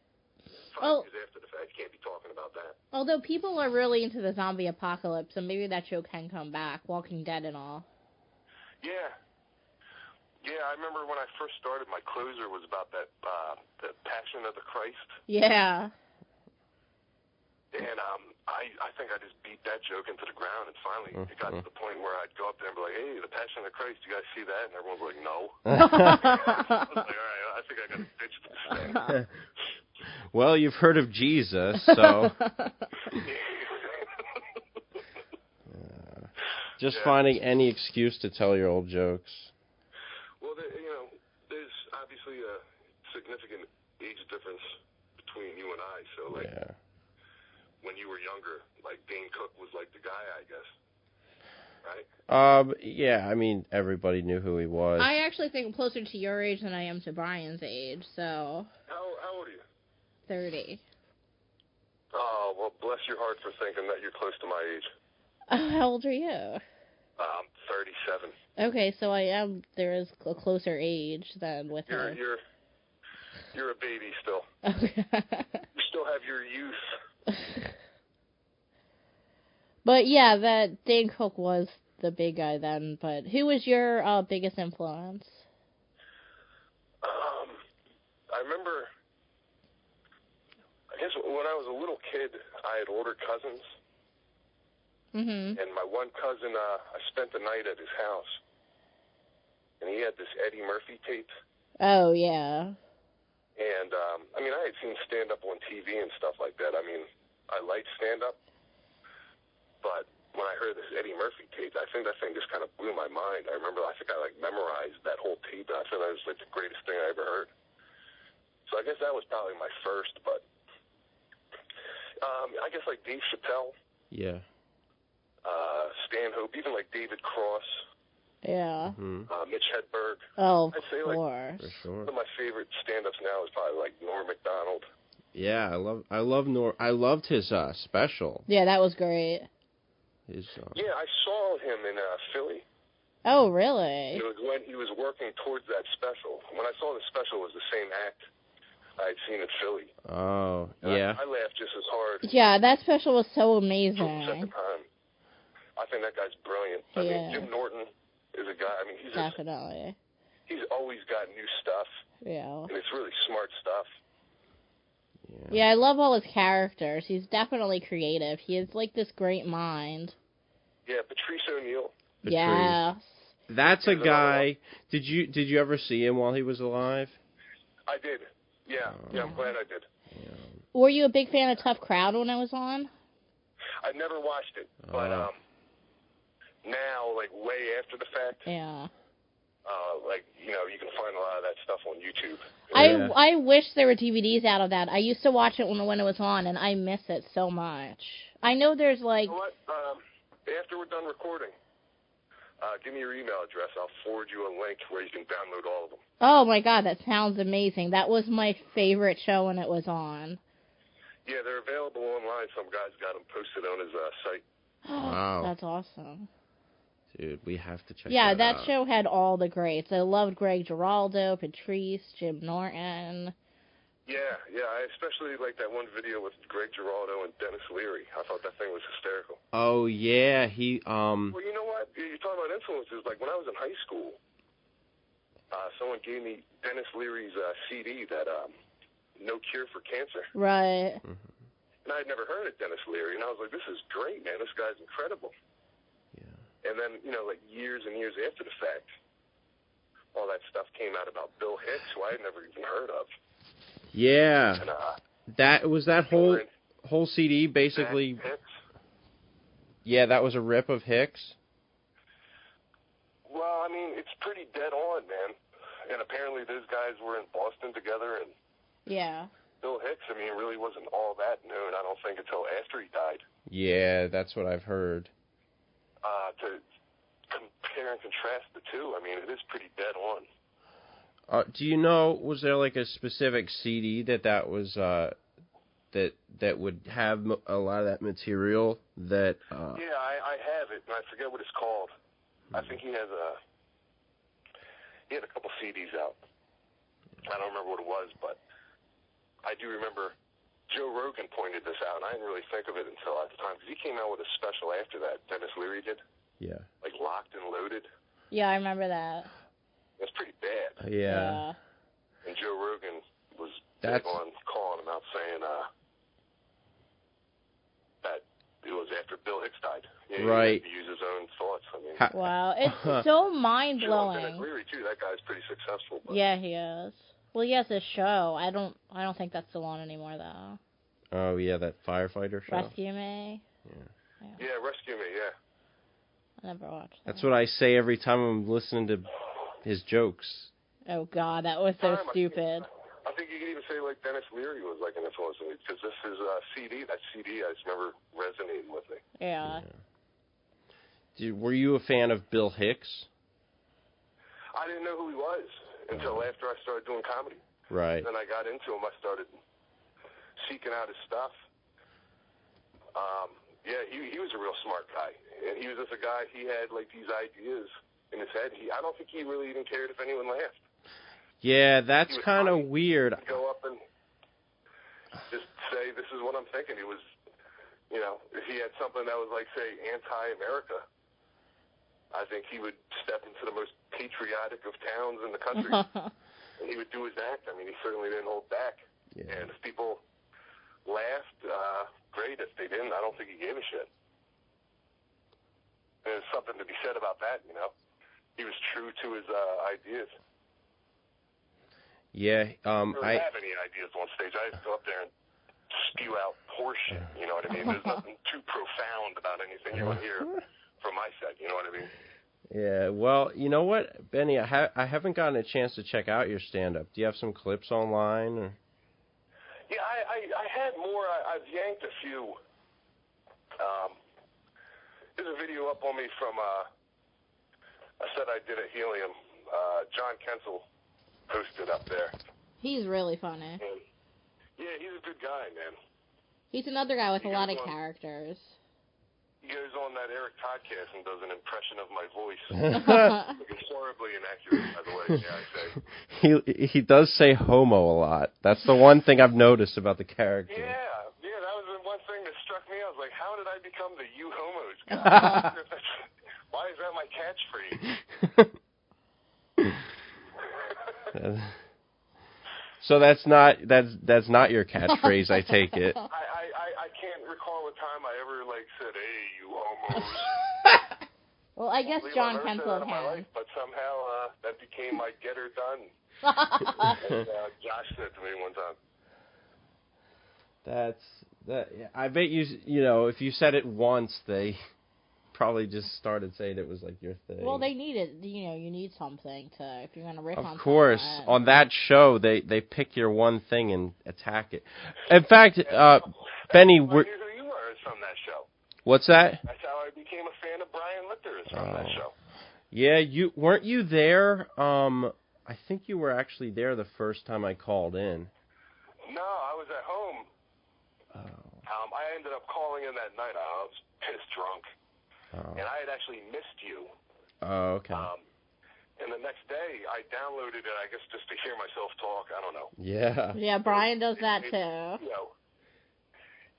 5 years after the fact, you can't be talking about that. Although people are really into the zombie apocalypse, so maybe that show can come back, Walking Dead and all. Yeah. Yeah, I remember when I first started, my closer was about that, the Passion of the Christ. Yeah. And I think I just beat that joke into the ground, and finally it got to the point where I'd go up there and be like, hey, the Passion of the Christ, you guys see that? And everyone was like, no. I was like, all right, I think I got to ditch this thing. Well, you've heard of Jesus, so just finding any excuse to tell your old jokes. Well, there's obviously a significant age difference between you and I. So, like, when you were younger, like Dane Cook was like the guy, I guess, right? Yeah. I mean, everybody knew who he was. I actually think I'm closer to your age than I am to Brian's age. So. How old are you? 30. Oh, well, bless your heart for thinking that you're close to my age. How old are you? I'm 37. Okay, so there is a closer age than with her. You're a baby still. Okay. You still have your youth. But yeah, that Dane Cook was the big guy then. But who was your biggest influence? I remember, I guess when I was a little kid, I had older cousins. Mm-hmm. And my one cousin, I spent the night at his house. And he had this Eddie Murphy tape. Oh, yeah. And, I mean, I had seen stand-up on TV and stuff like that. I mean, I liked stand-up. But when I heard this Eddie Murphy tape, I think that thing just kind of blew my mind. I remember, I think I, memorized that whole tape. And I thought that was, the greatest thing I ever heard. So I guess that was probably my first. But I guess, Dave Chappelle. Yeah. Stanhope, even David Cross. Yeah. Mitch Hedberg. Oh, I'd say, of course. For sure. One of my favorite stand-ups now is probably Norm Macdonald. Yeah, I loved his special. Yeah, that was great. Yeah, I saw him in Philly. Oh, really? It was when he was working towards that special. When I saw the special, it was the same act I had seen in Philly. Oh, and yeah. I laughed just as hard. Yeah, that special was so The amazing. second time. I think that guy's brilliant. I mean, Jim Norton is a guy. I mean, Definitely. He's always got new stuff. Yeah. And it's really smart stuff. Yeah, I love all his characters. He's definitely creative. He has this great mind. Yeah, Patrice O'Neill. Yes. That's a guy. Did you ever see him while he was alive? I did. Yeah. Yeah, I'm glad I did. Yeah. Were you a big fan of Tough Crowd when I was on? I never watched it, but now, way after the fact, yeah. You can find a lot of that stuff on YouTube. I wish there were DVDs out of that. I used to watch it when it was on, and I miss it so much. I know there's You know what? After we're done recording, give me your email address. I'll forward you a link where you can download all of them. Oh my God, that sounds amazing. That was my favorite show when it was on. Yeah, they're available online. Some guy's got them posted on his site. Wow. That's awesome. Dude, we have to check that out. Yeah, that show had all the greats. I loved Greg Giraldo, Patrice, Jim Norton. Yeah, I especially like that one video with Greg Giraldo and Dennis Leary. I thought that thing was hysterical. Oh, yeah, Well, you know what? You're talking about influences. When I was in high school, someone gave me Dennis Leary's CD, that No Cure for Cancer. Right. And I had never heard of Dennis Leary, and I was like, this is great, man. This guy's incredible. Yeah. And then, like years and years after the fact, all that stuff came out about Bill Hicks, who I had never even heard of. Yeah. And, That was that whole CD basically. Hicks. Yeah, that was a rip of Hicks. Well, I mean, it's pretty dead on, man. And apparently those guys were in Boston together, and Yeah. Bill Hicks, I mean, really wasn't all that known, I don't think, until after he died. Yeah, that's what I've heard. To compare and contrast the two, I mean, it is pretty dead on. Do you know, was there like a specific CD that was that would have a lot of that material that? Yeah, I have it, and I forget what it's called. I think he had a couple CDs out. I don't remember what it was, but I do remember Joe Rogan pointed this out, and I didn't really think of it until at the time, because he came out with a special after that, Dennis Leary did. Yeah. Like Locked and Loaded. Yeah, I remember that. That's pretty bad. Yeah. And Joe Rogan was big on calling him out, saying that it was after Bill Hicks died. Yeah, right. He had to use his own thoughts. I mean, wow, it's so mind-blowing. Dennis Leary, too. That guy's pretty successful. But. Yeah, he is. Well, he has a show. I don't think that's still on anymore, though. Oh, yeah, that firefighter show. Rescue Me? Yeah, Rescue Me, yeah. I never watched that. That's what I say every time I'm listening to his jokes. Oh, God, that was so stupid. I think you could even say, like, Dennis Leary was, like, an influence on me, because this is that CD, I just remember resonating with me. Yeah. Were you a fan of Bill Hicks? I didn't know who he was until after I started doing comedy. Right. Then I got into him. I started seeking out his stuff. Yeah, he was a real smart guy. And he was just a guy, he had, like, these ideas in his head. I don't think he really even cared if anyone laughed. Yeah, that's kind of weird. He'd go up and just say, this is what I'm thinking. He was, if he had something that was, like, say, anti-America, I think he would step into the most patriotic of towns in the country. And he would do his act. I mean, he certainly didn't hold back. Yeah. And if people laughed, great. If they didn't, I don't think he gave a shit. There's something to be said about that, He was true to his ideas. Yeah. I don't have any ideas on stage. I just go up there and spew out horseshit, you know what I mean? There's nothing too profound about anything you're going to hear from my set, you know what I mean? Yeah, well, you know what, Benny, I haven't gotten a chance to check out your stand-up. Do you have some clips online? Or? Yeah, I had more. I've yanked a few. There's a video up on me from a set I did at Helium. John Kensel posted up there. He's really funny. And, yeah, he's a good guy, man. He's another guy with a lot of characters. He goes on that Eric Podcast and does an impression of my voice. Like, it's horribly inaccurate, by the way. Yeah, I say. He does say homo a lot. That's the one thing I've noticed about the character. Yeah, that was the one thing that struck me. I was like, how did I become the you homos guy? Why is that my catchphrase? So that's not your catchphrase, I take it. I can't recall a time I ever said, "Hey, you homos." Well, I guess John Kensel can. Life, but somehow that became my get her done. As Josh said to me one time. I bet if you said it once, they probably just started saying it was like your thing. Well, they need it. You need something to if you're gonna riff on. Of course, on that show, they pick your one thing and attack it. In fact, Benny, I knew who you were from that show. What's that? That's how I became a fan of Brian Litter from that show. Yeah, weren't you there? I think you were actually there the first time I called in. No, I was at home. I ended up calling in that night. I was pissed drunk. And I had actually missed you. Oh, okay. And the next day, I downloaded it, I guess, just to hear myself talk. I don't know. Yeah. Yeah, Brian does that too.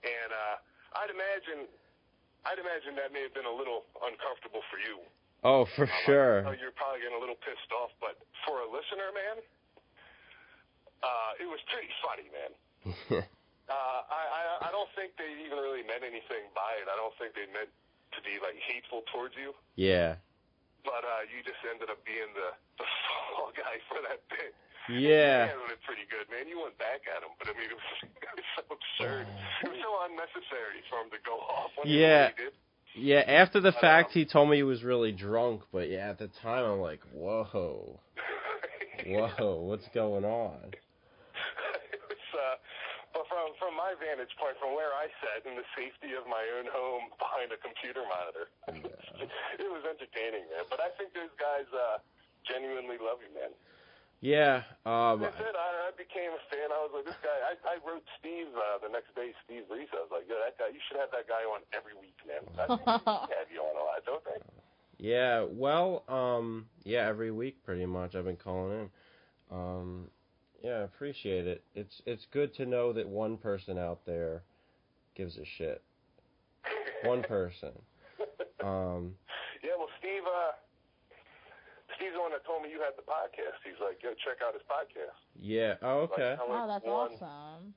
And I'd imagine that may have been a little uncomfortable for you. Oh, for sure. You're probably getting a little pissed off, but for a listener, man, it was pretty funny, man. I don't think they even really meant anything by it. I don't think they meant to be like hateful towards you. Yeah. But you just ended up being the fall guy for that bit. Yeah. You handled it pretty good, man. You went back at him, but I mean, it was so absurd. It was so unnecessary for him to go off when he did. Yeah, after the fact, he told me he was really drunk, but yeah, at the time, I'm like, whoa, what's going on? But from my vantage point, from where I sat in the safety of my own home behind a computer monitor, it was entertaining, man. But I think those guys genuinely love you, man. Yeah. That's it. I became a fan. I was like, this guy. I wrote Steve the next day, Steve Reese. I was like, yeah, that guy. You should have that guy on every week, man. I think they have you on a lot, don't they? Yeah. Well, yeah, every week pretty much. I've been calling in. Yeah, I appreciate it. It's good to know that one person out there gives a shit. One person. Yeah. Well, Steve's the one that told me you had the podcast. He's like, yo, check out his podcast. Yeah. Oh, okay. Oh, that's awesome.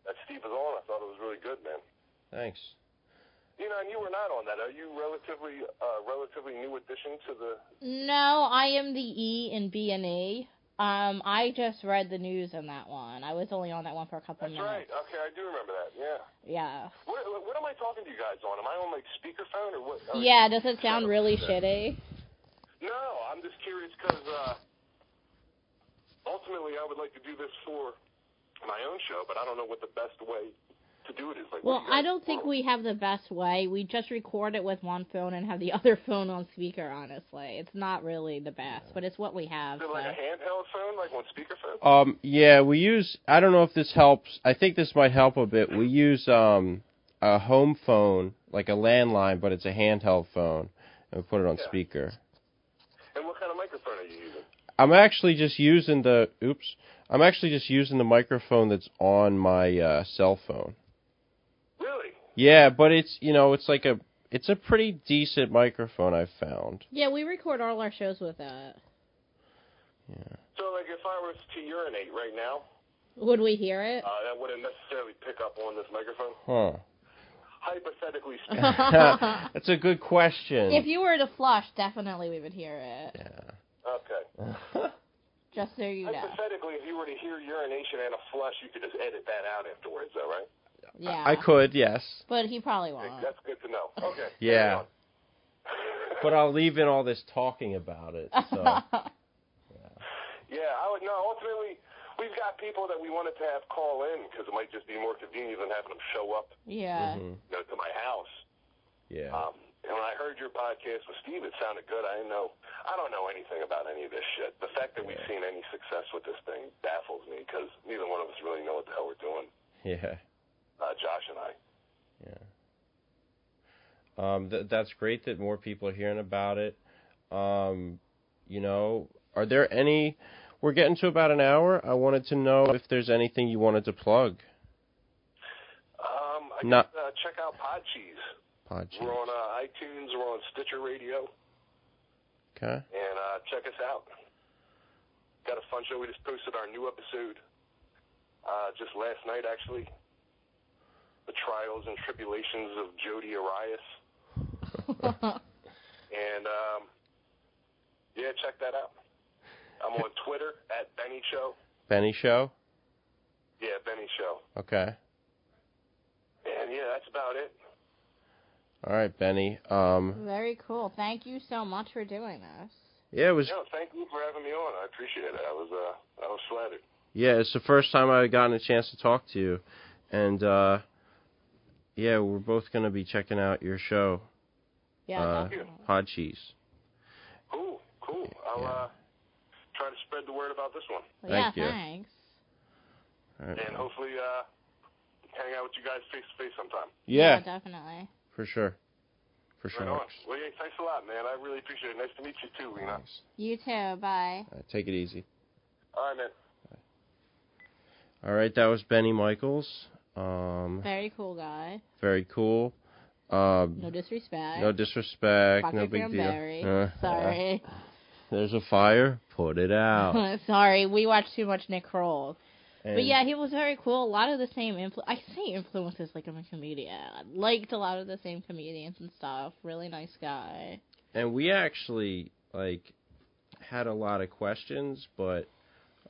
That Steve was on. I thought it was really good, man. Thanks. You know, and you were not on that. Are you relatively new addition to the... No, I am the E in B&E. I just read the news in that one. I was only on that one for a couple minutes. That's right. Okay, I do remember that. Yeah. Yeah. What am I talking to you guys on? Am I on, like, speakerphone or what? Yeah, does it sound really shitty? No, I'm just curious because ultimately I would like to do this for my own show, but I don't know what the best way to do it is. Like, well, I don't think we have the best way. We just record it with one phone and have the other phone on speaker, honestly. It's not really the best, but it's what we have. Is it like a handheld phone, like on speakerphone? Yeah, we use, I don't know if this helps. I think this might help a bit. We use a home phone, like a landline, but it's a handheld phone, and we put it on speaker. And what kind of microphone are you using? I'm actually just using the microphone that's on my cell phone. Really? Yeah, but it's it's a pretty decent microphone I've found. Yeah, we record all our shows with that. Yeah. So, like, if I was to urinate right now, would we hear it? That wouldn't necessarily pick up on this microphone. Huh. Hypothetically speaking. That's a good question. If you were to flush, definitely we would hear it. Yeah. Okay. Just so you know. Hypothetically, if you were to hear urination and a flush, you could just edit that out afterwards, though, right? Yeah. I could, yes. But he probably won't. That's good to know. Okay. Yeah. But I'll leave in all this talking about it. So. Yeah, I would know. Ultimately, we've got people that we wanted to have call in because it might just be more convenient than having them show up. Yeah. To my house. Yeah. And when I heard your podcast with Steve, it sounded good. I don't know anything about any of this shit. The fact that we've seen any success with this thing baffles me because neither one of us really know what the hell we're doing. Yeah. Josh and I. Yeah. That's great that more people are hearing about it. Are there any... We're getting to about an hour. I wanted to know if there's anything you wanted to plug. Check out Podcheese. Podcheese. We're on iTunes. We're on Stitcher Radio. Okay. And check us out. Got a fun show. We just posted our new episode just last night, actually. The Trials and Tribulations of Jody Arias. And, yeah, check that out. I'm on Twitter at Benny Show. Benny Show? Yeah, Benny Show. Okay. And, yeah, that's about it. All right, Benny. Very cool. Thank you so much for doing this. Yeah, it was... No, thank you for having me on. I appreciate it. I was flattered. Yeah, it's the first time I've gotten a chance to talk to you. And, yeah, we're both going to be checking out your show. Yeah, Podcheese. Cool. I'll try to spread the word about this one. Thank you. Thanks. All right. And hopefully hang out with you guys face-to-face sometime. Yeah, definitely. For sure. For sure. Right on. Well, yeah, thanks a lot, man. I really appreciate it. Nice to meet you, too, Lena. Thanks. You too. Bye. All right, take it easy. All right, man. All right, that was Benny Michaels. Very cool guy. Very cool. No disrespect. No disrespect. Pocket No big Granberry. deal. Sorry. There's a fire. Put it out. Sorry, we watch too much Nick Kroll. And But yeah, he was very cool. A lot of the same I say influences like I'm a comedian. Liked a lot of the same comedians and stuff. Really nice guy. And we actually had a lot of questions, but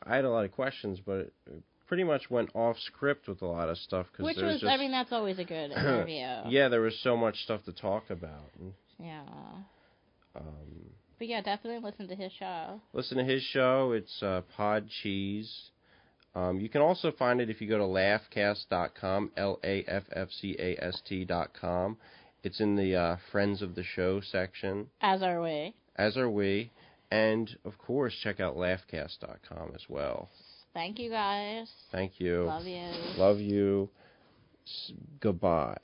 I had a lot of questions, but it pretty much went off script with a lot of stuff. Which was, just, I mean, that's always a good interview. Yeah, there was so much stuff to talk about. Yeah. Um, But yeah, definitely listen to his show. Listen to his show. It's Pod Cheese. You can also find it if you go to laughcast.com, LAFFCAST.com. It's in the Friends of the Show section. As are we. As are we. And, of course, check out laughcast.com as well. Thank you, guys. Thank you. Love you. Love you. Goodbye.